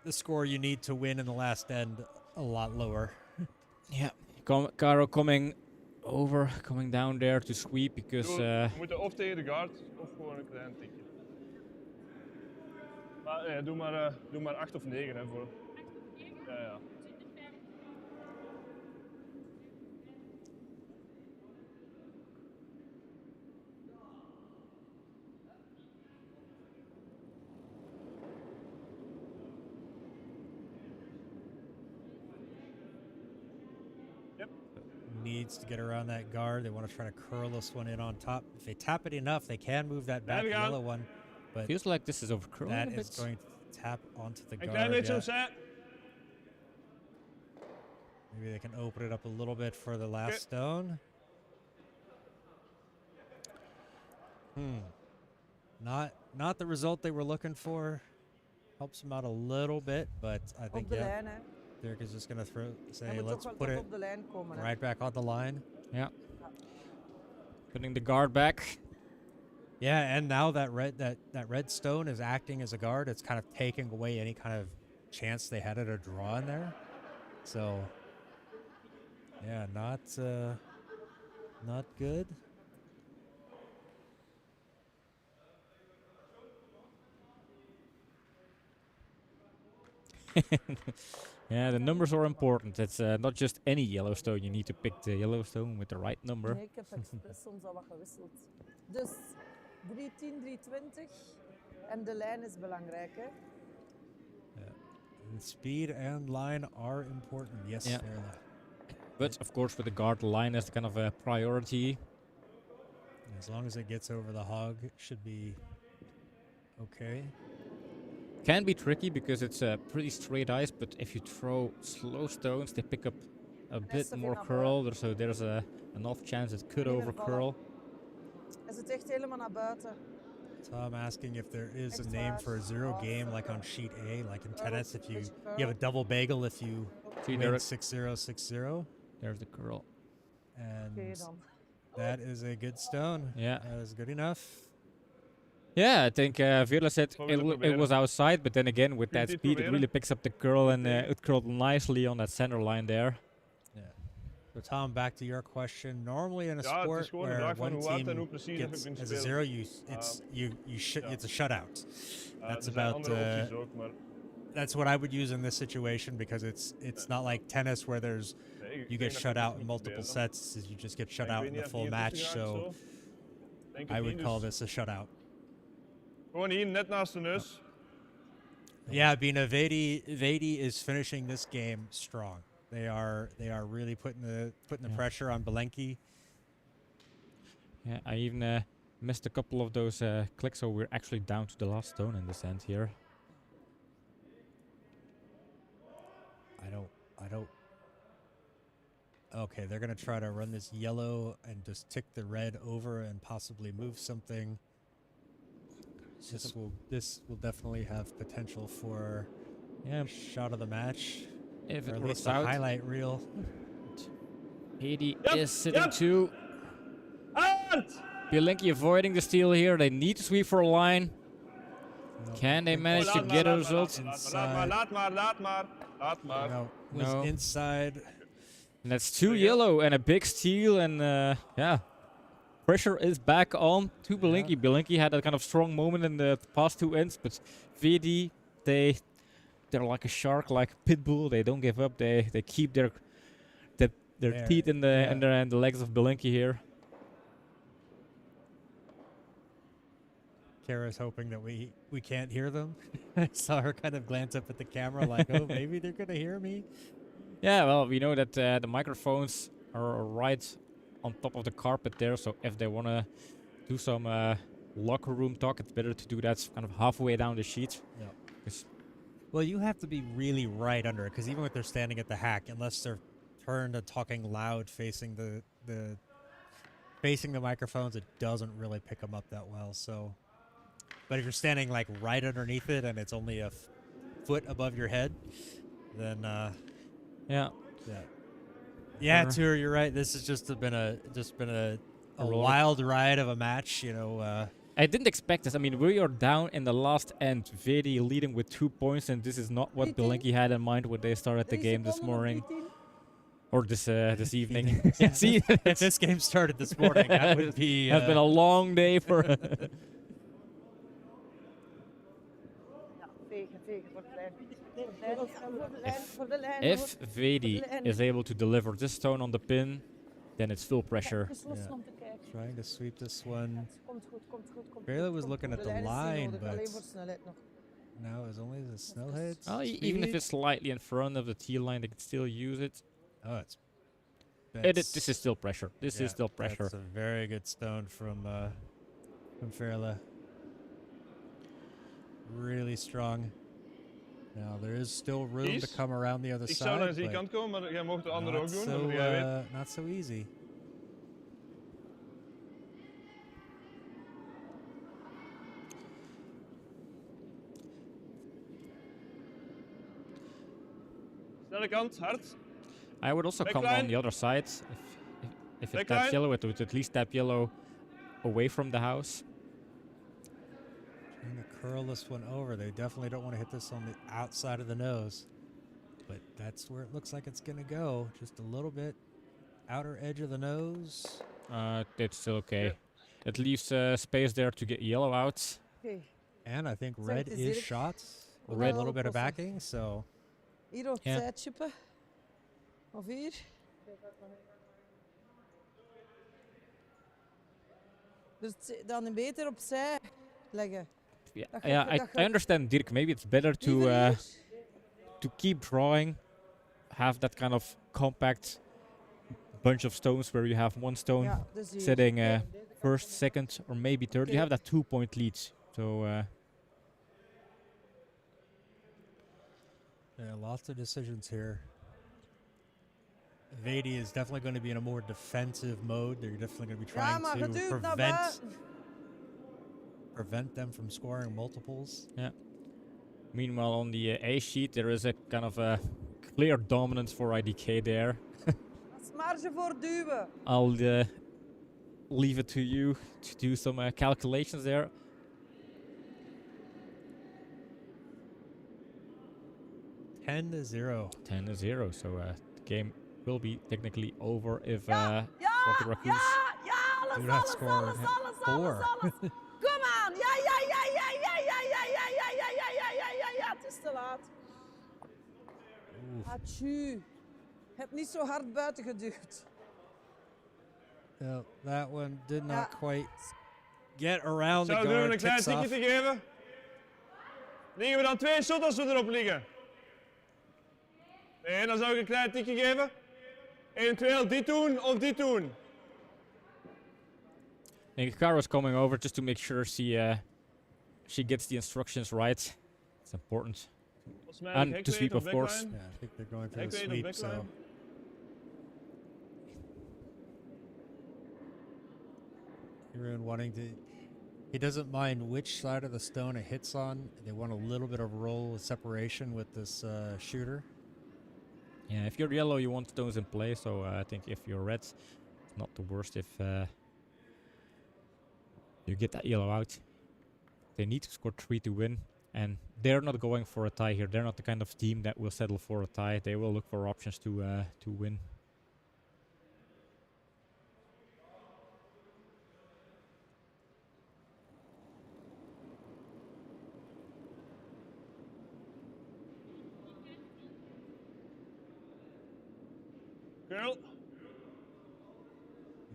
the score you need to win in the last end a lot lower. Yeah, Caro coming down there to sweep because We moeten of tegen de guard, of gewoon een klein tikje. Maar doe maar 8 of 9 hè, voor. Ja, ja. Needs to get around that guard. They want to try to curl this one in on top. If they tap it enough, they can move that back we gaan. yellow one, but feels like this is overcurling that a is bit. going to tap onto the Een klein guard. beetje yeah. opzij. Maybe they can open it up a little bit for the last stone. Not the result they were looking for. Helps them out a little bit, but I Op think de yeah, lijn, hè. Dirk is just gonna Hij say moet let's ook wel put tot it op de lijn komen, hè. right back on the line. Yeah, putting the guard back. Yeah, and now that red stone is acting as a guard. It's kind of taking away any kind of chance they had at a draw in there. So yeah, not good. Yeah, the numbers are important. It's not just any Yellowstone. You need to pick the Yellowstone with the right number. Nee, ik heb expres soms al wat gewisseld. Dus 3-10, 3-20. En de lijn is belangrijk, hè. And speed and line are important. Yes, Yeah. they're But of course, with the guard, the line is kind of a priority. as long as it gets over the hog, it should be okay. Can be tricky because it's pretty straight ice, but if you throw slow stones, they pick up a bit te more veel naar curl. So there's an off chance it could Minder overcurl. Hij zit echt helemaal naar buiten. Tom asking if there is a Echt name waar. for a zero Awesome. game like on sheet A, like in Curl, tennis, if you beetje have a curl. double bagel if you See, win there, 6-0, 6-0. there's the curl. And Oké dan. that is a good stone. Yeah. That is good enough. Yeah, I think Virla said Wat we it proberen. was outside, but then again, with Kun je that dit speed, it proberen? really picks up the curl and Oké. it curled nicely on that center line there. Yeah. So Tom, back to your question. Normally in a Ja, het is sport gewoon een where vraag van one hoe hard en hoe team precies je gets kunt as a spelen. zero, it's a shutout. That's Er zijn about andere opties ook, maar that's what I would use in this situation because it's not like tennis where there's nee, ik you denk get dat shut je out dit in moet multiple proberen dan. sets. You just get shut Ik out weet in niet the of full die match. tussen geraakt, So zo. Denk het I would niet, call dus this a shutout. gewoon hier net naast de neus. Yeah, Bina Vedi is finishing this game strong. They are really putting the Yeah. pressure on Bilenky. Yeah, I even missed a couple of those clicks, so we're actually down to the last stone in this end here. Okay, they're gonna try to run this yellow and just tick the red over and possibly move something. This will definitely have potential for Yeah, shot of the match, if or it at works least a out. highlight reel. VeDi Yep, is sitting yep. too. Hard! Bilenky avoiding the steal here. They need to sweep for a line. No, Can I they think manage to laat get a maar, result? laat maar. No, was No. inside. And that's 2 There you go. yellow and a big steal, and yeah, pressure is back on to Bilenky. Yeah. Bilenky had a kind of strong moment in the past 2 ends, but VeDi, they're like a shark, like pitbull. They don't give up. They keep their There, teeth in the yeah. in the legs of Bilenky here. Kara's hoping that we can't hear them. I saw her kind of glance up at the camera like, oh, maybe they're gonna hear me. Yeah, well, we know that the microphones are right on top of the carpet there, so if they want to do some locker room talk, it's better to do that kind of halfway down the sheet. Yeah. 'Cause- Well, you have to be really right under it, because even if they're standing at the hack, unless they're turned and talking loud facing the microphones, it doesn't really pick them up that well. So, but if you're standing like right underneath it and it's only a foot above your head, then yeah. yeah, Sure. Tour, you're right. This has just been a roller- wild ride of a match. I didn't expect this. I mean, we are down in the last end. VeDi leading with 2 points, and this is not what 18. Bilenky had in mind when they started the 3 game this seconden of morning. 18. Or this evening. Yeah, see, If this game started this morning, that would be. has been a long day for. Ja, vegen, vegen voor de lijn. Voor de lijn. If VeDi lijn. is able to deliver this stone on the pin, then it's full pressure. Gesloten Ja. om te kijken. Trying to sweep this one. Komt goed, komt goed, komt Barely goed, was komt looking goed. at De the lijn is niet line, nodig, alleen but voor snelheid nog. now as only the snowheads. Even if it's slightly in front of the T line, they can still use it. Oh, it's. This is still pressure. This is still pressure. That's a very good stone from Fairla. Really strong. Now there is still room to Kies. come around the other Ik zou naar side, die but kant komen, maar jij mocht de andere ook not doen. so, omdat jij weet. not so easy. Snelle kant, hard. I would also come on Backline. the other side if it taps Backline. yellow. It would at least tap yellow away from the house. Trying to curl this one over. They definitely don't want to hit this on the outside of the nose. But that's where it looks like it's going to go. Just a little bit outer edge of the nose. It's still okay. It leaves space there to get yellow out. Oké, And I think Zeg, red het is is eerlijk. shot with Red- a little bit of Oplossen. backing. So hier op Ja. het chippen. Of hier. Dus dan beter opzij leggen. Yeah, Dat yeah. gaat- dat I gaat- understand, Dirk. Maybe it's better Liever hier. to keep drawing, have that kind of compact bunch of stones where you have one stone Ja, dus hier. sitting first, second, or maybe third. You Okay. have that 2-point lead. So yeah, lots of decisions here. VeDi is definitely going to be in a more defensive mode. They're definitely going to be Ja, trying maar to geduwd naar prevent buiten. them from scoring multiples. meanwhile, on the A sheet, there is a kind of a clear dominance for IDK there. Dat is marge voor duwen. I'll leave it to you to do some calculations there. 10-0. 10-0, so the game will be technically over if Ja, Rocket Raccoons. ja, alles, Do not alles, score alles, alles, four. alles. Kom aan. Ja, ja, ja, ja, ja, ja, ja, ja, ja, ja, ja, ja, ja, ja, ja. Het is te laat. Oof. Atju. Heb niet zo hard buiten geduwd. Yeah, that one did not Ja. quite get around the Zou doen guard. een klein Ticks tikje off. te geven? Liggen we dan 2 shot als we erop liggen? Nee, dan zou ik een klein tikje geven. Eventueel dit doen of dit doen. I think Kara's coming over just to make sure she gets the instructions right. It's important. Volgens mij And hek to weet sweep, of of course. backline. Yeah, I think they're going for Hek the weet of sweep, backline. so Rune wanting to. He doesn't mind which side of the stone it hits on. They want a little bit of roll separation with this shooter. Yeah, if you're yellow, you want stones in play. So I think if you're red, it's not the worst if you get that yellow out. They need to score 3 to win. And they're not going for a tie here. They're not the kind of team that will settle for a tie. They will look for options to win. Girl.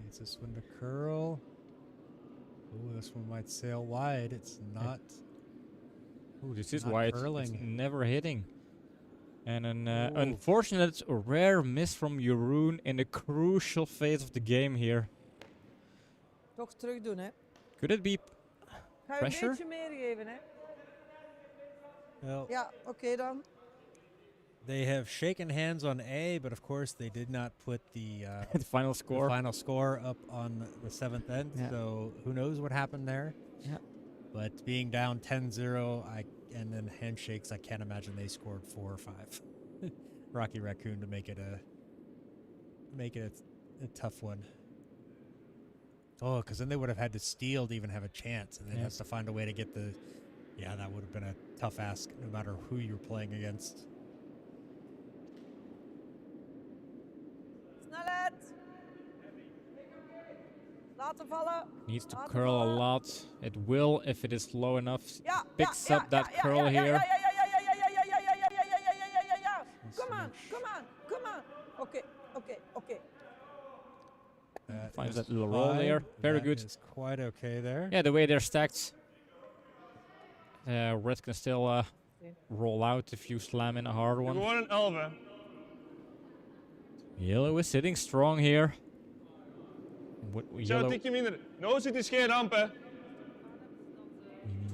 Needs this one to curl. Ooh, this one might sail wide. It's not. Ooh, this is Not why it's curling. never hitting. And an Ooh. unfortunate rare miss from Jeroen in a crucial phase of the game here. Toch terug doen, hè. Could it be Ga je Pressure? een beetje meer geven, hè. Well, Ja, oké dan. they have shaken hands on A, but of course they did not put the the final the score? final score up on the 7th end. Yeah. So who knows what happened there? Yeah. But being down 10-0, and then handshakes, I can't imagine they scored 4 or 5. Rocky Raccoon to make it a tough one. Oh, because then they would have had to steal to even have a chance, and then Yeah. has to find a way to get the. Yeah, that would have been a tough ask, no matter who you're playing against. Snelheid. Laten vallen. Needs to Laten curl a vallen. lot. It will if it is slow enough. Ja, Picks ja, up that ja, curl ja, ja, here. ja, ja, ja, ja, ja, ja, ja, ja, ja, ja, ja, ja, ja, ja, ja, ja. Come on, Switch. come on, come on. Oké, oké, oké. Finds is that little roll fine. there. Very That good. is quite okay there. Yeah, the way they're stacked. Red can still roll out if you slam in a hard one. Gewoon een 11, hè. Yellow is sitting strong here. What Zo, een yellow? tikje minder. No, zit is geen ramp, hè.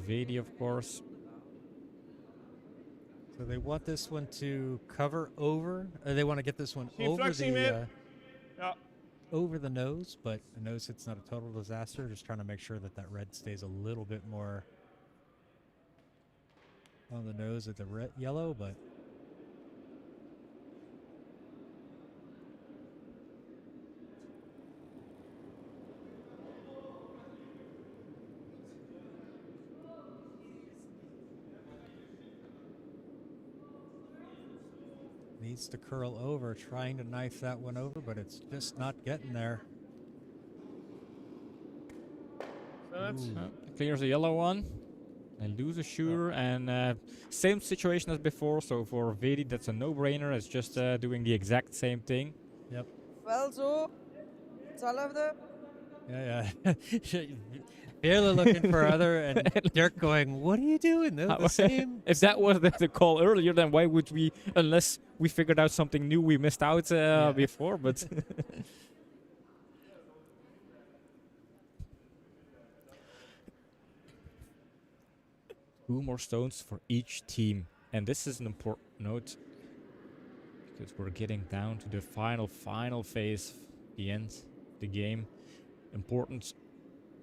VeDi, of course. So they want this one to cover over. They want to get this one Geen over fractie the meer. Ja. over the nose, but the nose hit's not a total disaster. Just trying to make sure that that red stays a little bit more on the nose at the yellow, but needs to curl over, trying to knife that one over, but it's just not getting there. Snelheid. Clears the yellow one. And lose a shooter. And same situation as before. So for VeDi, that's a no-brainer. It's just doing the exact same thing. Yep. Wel zo. Hetzelfde. Yeah, yeah. Barely looking for other, and Dirk going, "What are you doing? They're the same." If that was the call earlier, then why would we, unless we figured out something new we missed out before, but... Two more stones for each team. And this is an important note, because we're getting down to the final phase, the end, the game. Important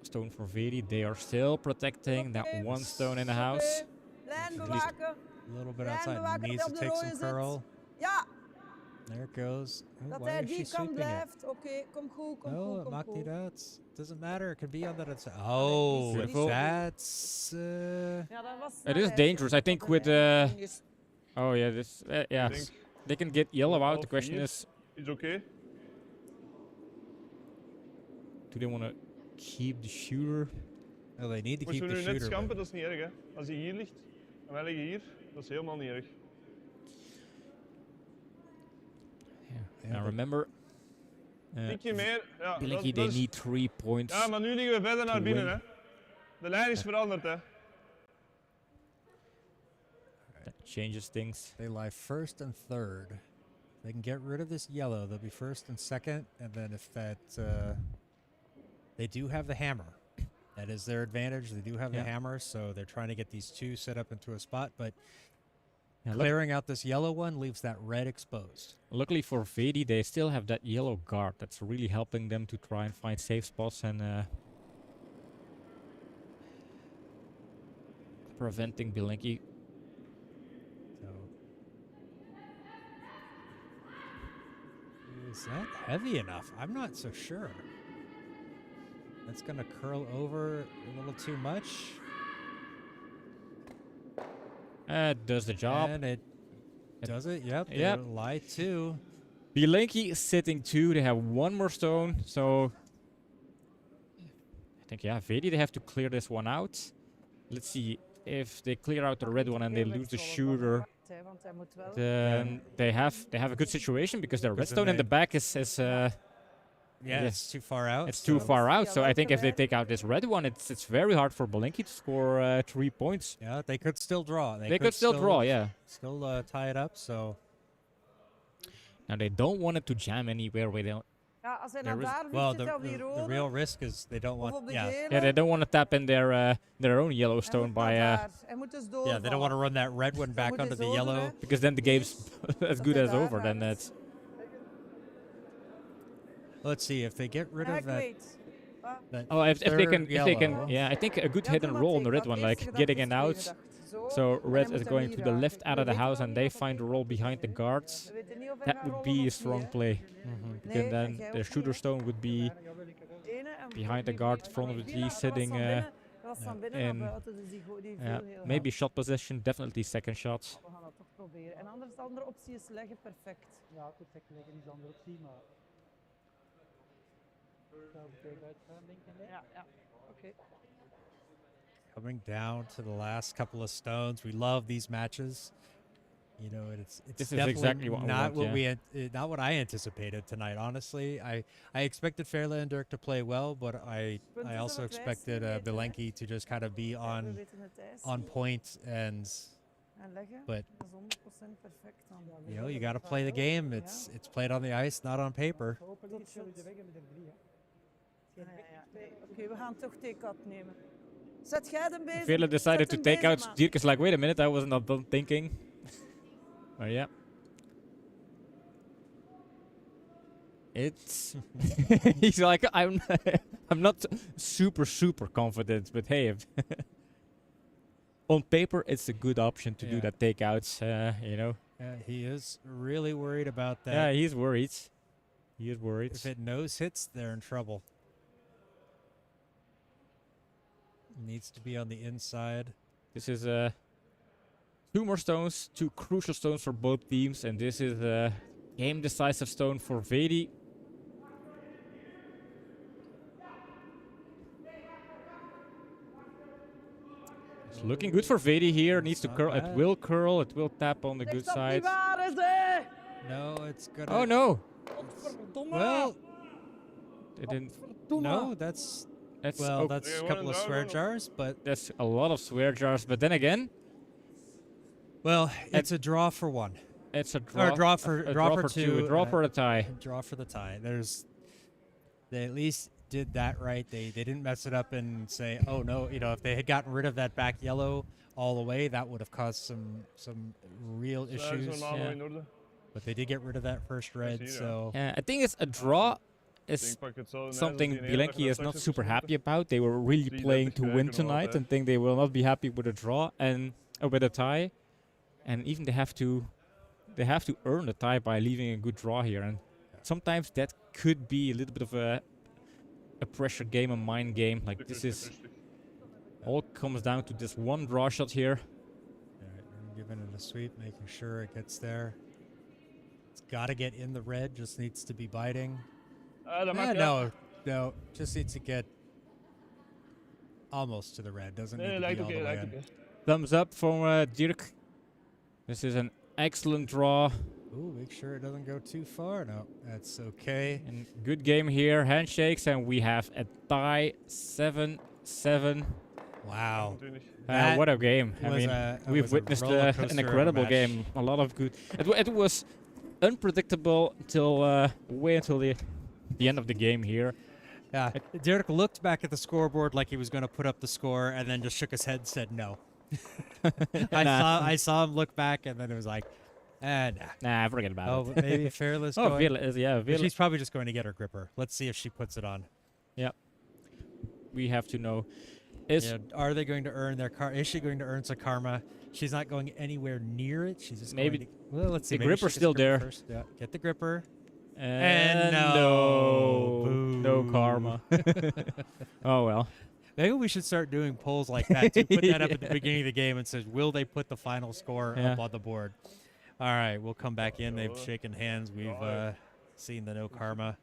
stone for VeDi. They are still protecting that Oké. one stone in the house. Oké. Lijn At least- bewaken. A little bit Lijn outside. bewaken Needs dat to hij take op de some rode curl. zit. Ja, There it goes. Oh, dat why hij is she die kant sweeping it? blijft. Oké, kom goed, kom No, goed, it kom knocked it goed. out. Doesn't matter. It could be on that outside. Oh, Beautiful. that's. Ja, dat was It is snelheid. dangerous. I think Dat with hij dinges- oh yeah, this yeah, Ik denk, they can get yellow out. The Half question vier. is, is oké. do they want to keep the shooter? Oh, they need to Als keep we the nu net shooter. schampen, but- dat is niet erg, hè. Als hij hier ligt, en wij liggen hier, dat is helemaal niet erg. Yeah. Now remember, Tikje meer. Ja, Bilenky, dat they is- need 3 points. Ja, maar nu liggen we verder naar to binnen, win. hè. De lijn is veranderd, hè. That changes things. They lie first and third. They can get rid of this yellow. They'll be first and second, and then if that, they do have the hammer. That is their advantage. They do have Yeah. the hammer, so they're trying to get these two set up into a spot. But Yeah, clearing out this yellow one leaves that red exposed. luckily for VeDi, they still have that yellow guard. That's really helping them to try and find safe spots and preventing Bilenky. So, is that heavy enough? I'm not so sure. That's gonna curl over a little too much. Does the job. And it does it. Yep. Yep. Lie 2. Bilenky is sitting 2. They have 1 more stone, so I think, yeah, VeDi, they have to clear this one out. Let's see if they clear out the red one and they lose the shooter. Then they have a good situation because their redstone in the back is Yeah, it's too far out. it's too far out. So I think if they take out this red one, it's very hard for Bilenky to score 3 points. Yeah, they could still draw. They could still draw, yeah. Still tie it up. So Now they don't want it to jam anywhere where they don't. Ja, als hij there naar is, daar well, vliegt, zit hij op die the rode. real risk is they don't Of want. op de Yeah, gele. Yeah, they don't want to tap in their own Hij Yellowstone moet by naar daar. Hij moet dus yeah, they don't want to run that red one back moet hij onto the zo doen, yellow. hè. because then the game's as good hij as daar over. Then gaat. it's Let's see if they get rid Ja, of ik that. weet. Ah, oh if they can yellow. yeah, I think a good ja, hit doe and maar roll on the twee. red Ik had one, eerst like gedacht, getting dus in twee out. gedacht. Zo, So en hij red moet is hem going hier to the left raken. out of the We house weten and wel they niet of find the hij- roll behind the guards. We weten niet of hij That gaat would rollen be a of strong niet, hè. play. Mhm. Because Nee, then jij their ook niet, shooter hè. stone would be Ene en behind the die guard, van front of die the Villa, G, dat was sitting van binnen- dat was van binnen naar in buiten, dus die viel heel maybe hard. shot possession, definitely second shot. We gaan dat toch proberen. En anders, de andere optie is leggen, perfect. Ja, goed, ik leggen is de andere optie, maar... Zou ik tegen uitgaan, denk ik. Ja, ja. Oké. Coming down to the last couple of stones. We love these matches. You know, it's This is definitely exactly what we not want, what not what I anticipated tonight. Honestly, I expected Fairley and Dirk to play well, but I Punten also zullen we het expected wijs niet weten, hè? Bilenky to just kind of be We on weten het ijs on niet. point, and En leggen, but dat is 100% perfect dan. you know you got to play the game. It's played on the ice, not on paper. Hopelijk is het de weg met de 3, hè. Ja, ja, ja. Nee, oké, we gaan toch take-out nemen. Zet jij hem bezig? Vela decided Zet to hem take bezig, out. man. Dirk is like, wait a minute, I was not done thinking. But yeah. It's he's like I'm not super confident, but hey, if on paper it's a good option to do Yeah. that takeouts. You know, He is really worried about that. yeah, he's worried. He is worried. If it nose hits, they're in trouble. Needs to be on the inside. This is 2 more stones, 2 crucial stones for both teams, and this is a game decisive stone for VeDi. It's looking good for VeDi here. Needs to Not curl. It bad. will curl. It will tap on the Zegt good dat side. niet waar is, hè? No, it's gonna. Oh no! Well, It didn't. no, that's That's well, oh, that's Yeah, a well, couple of no, swear no, no. jars, but that's a lot of swear jars. But then again, well, it's a draw for one. it's a draw. draw for- a draw for two, two, a draw and for a tie. Draw for the tie. They at least did that right. They didn't mess it up and say, oh no, you know, if they had gotten rid of that back yellow all the way, that would have caused some real Is issues. normaal Yeah. in orde. But they did get rid of that first red, zie je, ja. so I think it's a draw. Ik Is pak het zo. something Bilenky is not super happy about. They were really 3:30 playing to win krijgen we tonight altijd. and think they will not be happy with a draw and with a tie. And even they have to earn the tie by leaving a good draw here. And sometimes that could be a little bit of a pressure game, a mind game. Like this is all comes down to this one draw shot here. Alright, I'm giving it a sweep, making sure it gets there. It's got to get in the red, just needs to be biting. Ah, dat mag ja. No, just needs to get almost to the red. Doesn't Nee, need to lijkt be all oké, the way lijkt in. oké. Thumbs up from Dirk. This is an excellent draw Ooh, make sure it doesn't go too far. No, that's okay. and good game here. Handshakes and we have a tie 7-7. Wow. 20. That What a game! I was mean, that we've was a witnessed roller coaster an of a incredible match. game. A lot of good. It was unpredictable until way until the end of the game here. Yeah, Derek looked back at the scoreboard like he was going to put up the score, and then just shook his head and said no. I saw him look back, and then it was like, nah. Nah, forget about Oh, it. but maybe Fairless. Oh, going. Villa is But Villa. she's probably just going to get her gripper. Let's see if she puts it on. We have to know. Is You know, are they going to earn their car? Is she going to earn some karma? She's not going anywhere near it. She's just Maybe going to. Well, let's see. the maybe she gripper's gets still the gripper there. First. Yeah, get the gripper. And no karma. Oh well. Maybe we should start doing polls like that too. Put that up at the beginning of the game and says, "Will they put the final score Yeah. up on the board?" All right, we'll come back in. They've shaken hands. We've seen the no karma.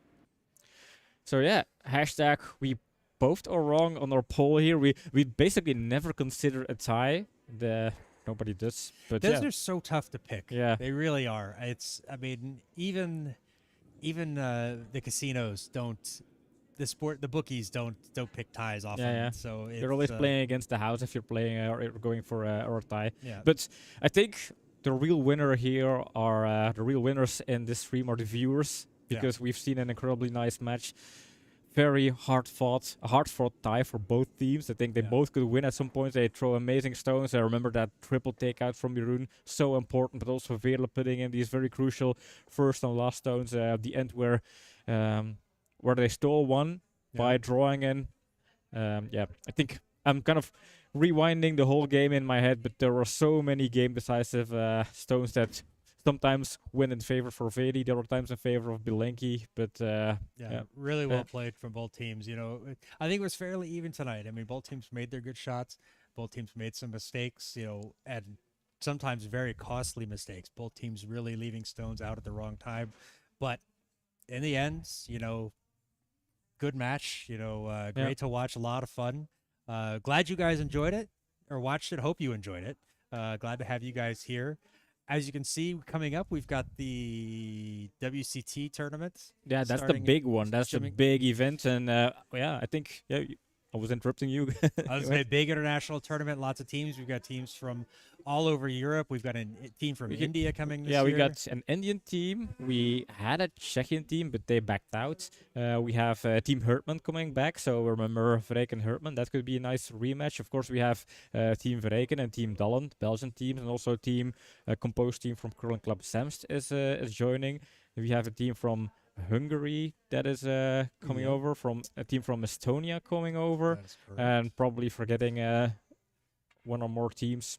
So yeah, hashtag we both are wrong on our poll here. We basically never consider a tie. Nobody does. But Those yeah. are so tough to pick. Yeah. They really are. I mean, even the casinos don't. The bookies don't pick ties often. Yeah. So it's, You're always playing against the house if you're playing or going for a tie. Yeah. But I think the real winner here are the real winners in this stream are the viewers, because we've seen an incredibly nice match. Very hard fought tie for both teams. I think they both could win at some point. They throw amazing stones. I remember that triple takeout from Jeroen, so important, but also VeDi putting in these very crucial first and last stones at the end where they stole one by drawing in. I think I'm kind of rewinding the whole game in my head, but there were so many game decisive stones that sometimes win in favor for VeDi, there were times in favor of Bilenky, but really well played from both teams. You know, I think it was fairly even tonight. I mean, both teams made their good shots. Both teams made some mistakes, you know, and sometimes very costly mistakes. Both teams really leaving stones out at the wrong time. But in the end, you know, good match. You know, great to watch. A lot of fun. Glad you guys enjoyed it or watched it. Hope you enjoyed it. Glad to have you guys here. As you can see, coming up, we've got the WCT tournament. Yeah, that's the big one. That's the big event. And I think, I was interrupting you. I was saying big international tournament, lots of teams. We've got teams from all over Europe. We've got a team from India coming this year. Yeah, we got an Indian team. We had a Czechian team, but they backed out. We have Team Hertman coming back. So remember Verreken Hertman. That could be a nice rematch. Of course, we have Team Verreken and Team Dalland, Belgian teams, and also a composed team from Curling Club Zemst is joining. We have a team from Hungary that is coming over, from a team from Estonia coming over, and probably forgetting one or more teams.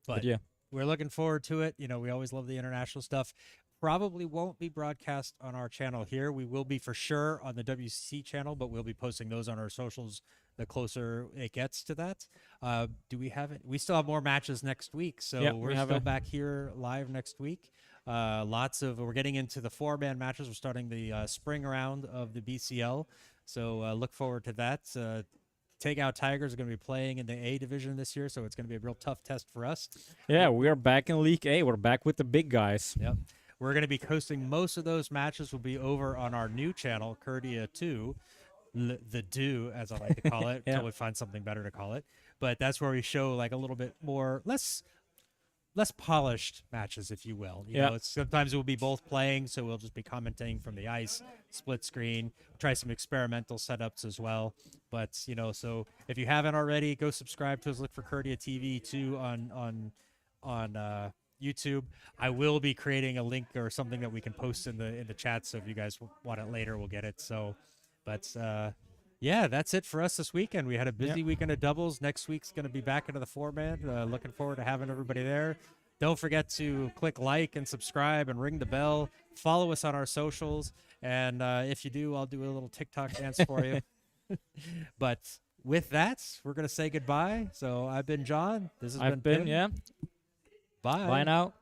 But yeah, we're looking forward to it. You know, we always love the international stuff. Probably won't be broadcast on our channel here. We will be for sure on the WCC channel, but we'll be posting those on our socials the closer it gets to that. Do we have it? We still have more matches next week, so we're still back here live next week. We're getting into the 4-man matches. We're starting the spring round of the BCL, so look forward to that. Takeout Tigers are going to be playing in the A division this year, so it's going to be a real tough test for us. Yeah, we're back in League A. We're back with the big guys. Yep. We're going to be hosting most of those matches will be over on our new channel, Curdia 2, the Do, as I like to call it, until we find something better to call it. But that's where we show like a little bit more, less polished matches, if you will. You know, sometimes we'll be both playing, so we'll just be commenting from the ice, split screen, try some experimental setups as well. But, you know, so if you haven't already, go subscribe to us. Look for Curdia TV too on YouTube. I will be creating a link or something that we can post in the chat, so if you guys want it later, we'll get it. So, but yeah, that's it for us this weekend. We had a busy weekend of doubles. Next week's going to be back into the 4-man. Looking forward to having everybody there. Don't forget to click like and subscribe and ring the bell. Follow us on our socials. And if you do, I'll do a little TikTok dance for you. But with that, we're going to say goodbye. So I've been John. This has been Pim. Yeah. Bye. Bye now.